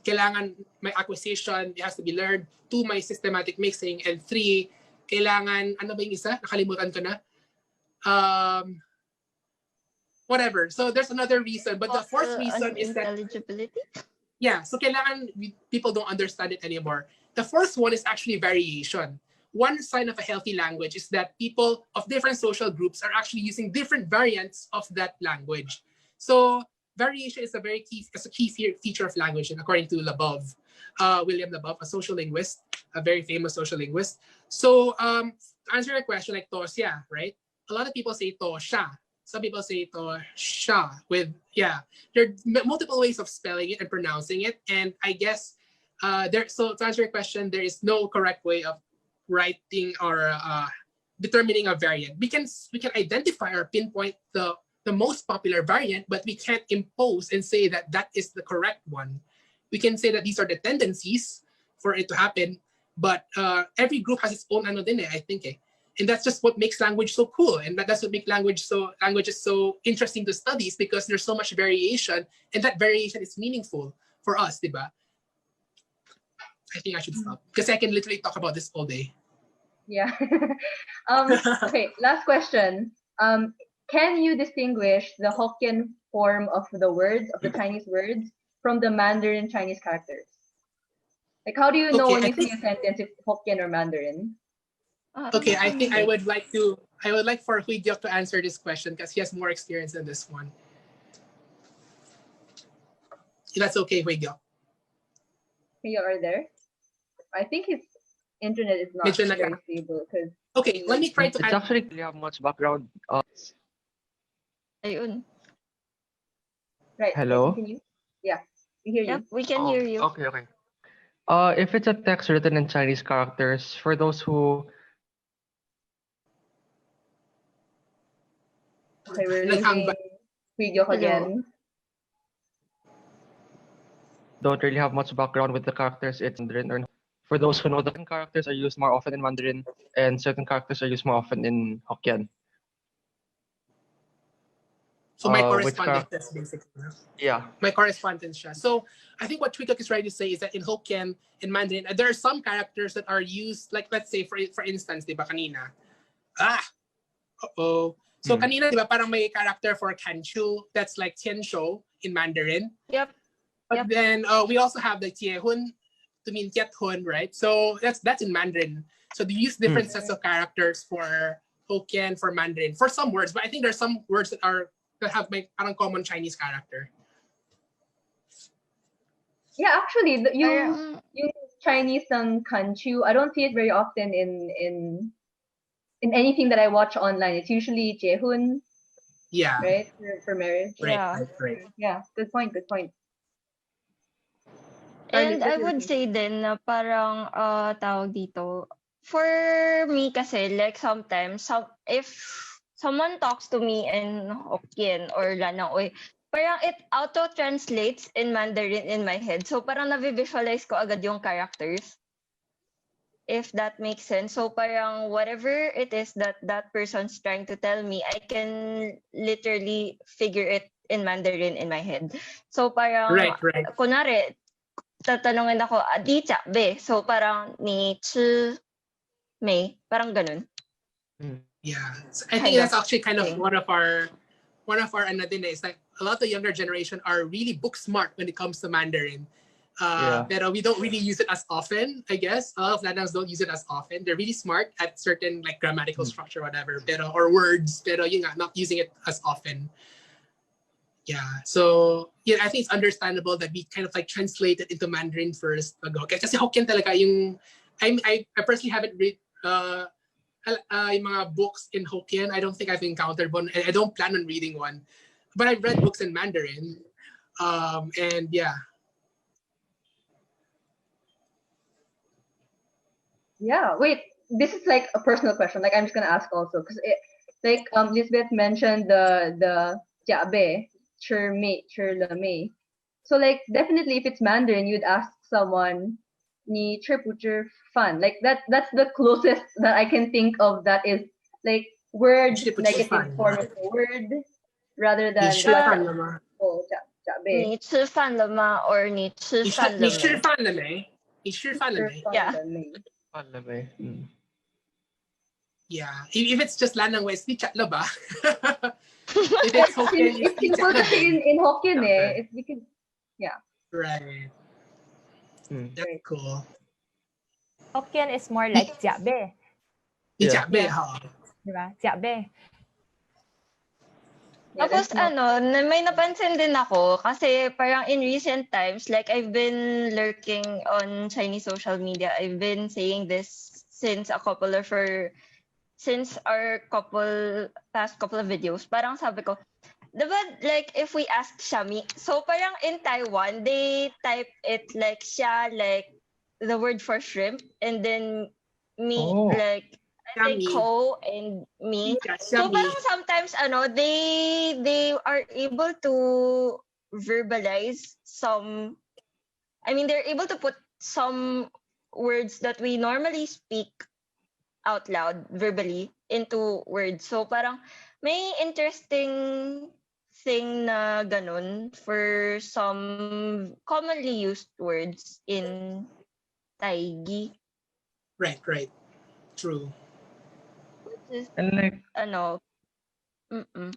Kailangan may acquisition, it has to be learned. 2, may systematic mixing, and 3, kailangan, ano ba yung isa? Nakalimutan ko na. Whatever. So there's another reason, but the fourth reason is that intelligibility. Yeah, so kailangan people don't understand it anymore. The first one is actually variation. One sign of a healthy language is that people of different social groups are actually using different variants of that language. So variation is a key feature of language, and according to Labov, William Labov, a social linguist, a very famous social linguist. So to answer your question, like Tosia, right? a lot of people say to siya. Some people say to siya with, yeah. There are multiple ways of spelling it and pronouncing it. And I guess, so to answer your question, there is no correct way of writing or determining a variant. We can identify or pinpoint the most popular variant, but we can't impose and say that that is the correct one. We can say that these are the tendencies for it to happen, but every group has its own ano din I think and that's just what makes language so cool, and that's what makes languages so interesting to study, is because there's so much variation, and that variation is meaningful for us, diba? I think I should stop because I can literally talk about this all day. Yeah. Okay, last question. Can you distinguish the Hokkien form of the words, of the Chinese words, from the Mandarin Chinese characters? Like, how do you know when you see a sentence if Hokkien or Mandarin? Okay, I think I would like for Hui Gyok to answer this question because he has more experience than this one. If that's okay, Hui Gyok. You are there? I think his internet is not very stable. Okay, let me try to. It's actually really have much background. Ayun. Right. Hello? Continue. Yeah, we hear you. Yep, we can hear you. Okay. If it's a text written in Chinese characters, for those who Okay, we're losing video again. don't really have much background with the characters, it's Mandarin. Or for those who know, the characters are used more often in Mandarin, and certain characters are used more often in Hokkien. So my correspondence, basically. Yeah. My correspondence siya. So I think what Twigok is trying to say is that in Hokkien, in Mandarin, there are some characters that are used, like let's say for instance, di ba kanina? So kanina, di ba, parang may character for Kanchu, that's like Tianshou in Mandarin. Yep. But then we also have the Tiehun to mean Tiethun, right? So that's in Mandarin. So they use different sets of characters for Hokkien, for Mandarin, for some words. But I think there's some words that have my parang common Chinese character. Yeah, actually, yung Chinese ng Kanchu, I don't see it very often in anything that I watch online. It's usually Jehun. Yeah. Right? For marriage. Right. Yeah, good point. And I would say din na parang tawag dito, for me kasi, like sometimes, if someone talks to me in Hokkien or Lannang-ue, parang it auto-translates in Mandarin in my head. So parang na-visualize ko agad yung characters. If that makes sense. So parang whatever it is that person's trying to tell me, I can literally figure it in Mandarin in my head. So parang, kunwari, tatanungin ako, di cha be. So parang ni chi may, parang ganun. Yeah, so I think that's actually kind of one of our another is like a lot of the younger generation are really book smart when it comes to Mandarin. Pero we don't really use it as often, I guess. A lot of Lannangs don't use it as often. They're really smart at certain like grammatical structure, whatever, or words, pero yun nga, not using it as often. Yeah, so yeah, I think it's understandable that we kind of like translate it into Mandarin first. Kasi Hokkien talaga yung, I personally haven't read yung mga books in Hokkien. I don't think I've encountered one, and I don't plan on reading one. But I've read books in Mandarin, and yeah. Yeah, wait, this is like a personal question. Like I'm just gonna ask also because like Lisbeth mentioned the jiabe, chir-me. So like definitely if it's Mandarin, you'd ask someone ni chir fan. Like that's the closest that I can think of that is like word negative form of the word rather than jiabe. Ni chi fan le ma or ni chi fan le me. Yeah. Yeah. If it's just Lannang-uè, it's chat lo ba? If it's Hokkien, it's simple kasi in Hokkien if we can, yeah. Right. That's cool. Hokkien is more like jiabe. Jiabe, diba? Jiabe. Tapos may napansin din ako kasi parang in recent times, like I've been lurking on Chinese social media. I've been saying this since a couple of our since our past couple of videos, parang sabi ko, diba, like, if we ask Shami, so parang in Taiwan, they type it like siya, like, the word for shrimp, and then me, Oh. like, I think Shami. Ko and me. Yeah, So Shami. parang sometimes, they are able to verbalize some, I mean, they're able to put some words that we normally speak out loud verbally into words. So parang may interesting thing na ganun for some commonly used words in Taigi. Right. True. Which is, And like, mm-mm.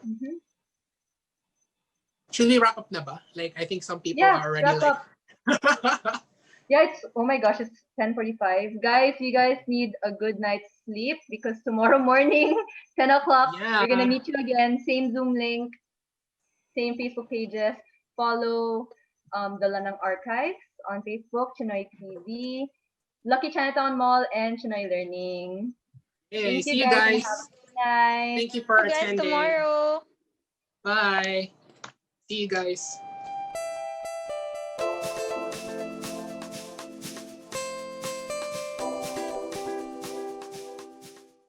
Mhm. Should we wrap up na ba? Like, I think some people Yeah, are already wrap like... up. Yeah, oh my gosh, it's 10:45. Guys, you guys need a good night's sleep because tomorrow morning, 10 o'clock, Yeah. we're gonna meet you again. Same Zoom link, same Facebook pages. Follow the Lannang Archives on Facebook, Chinoy TV, Lucky Chinatown Mall, and Chinoy Learning. Hey, Thank you see you guys and have guys. a good night. Thank you for See you guys attending. tomorrow. Bye. See you guys.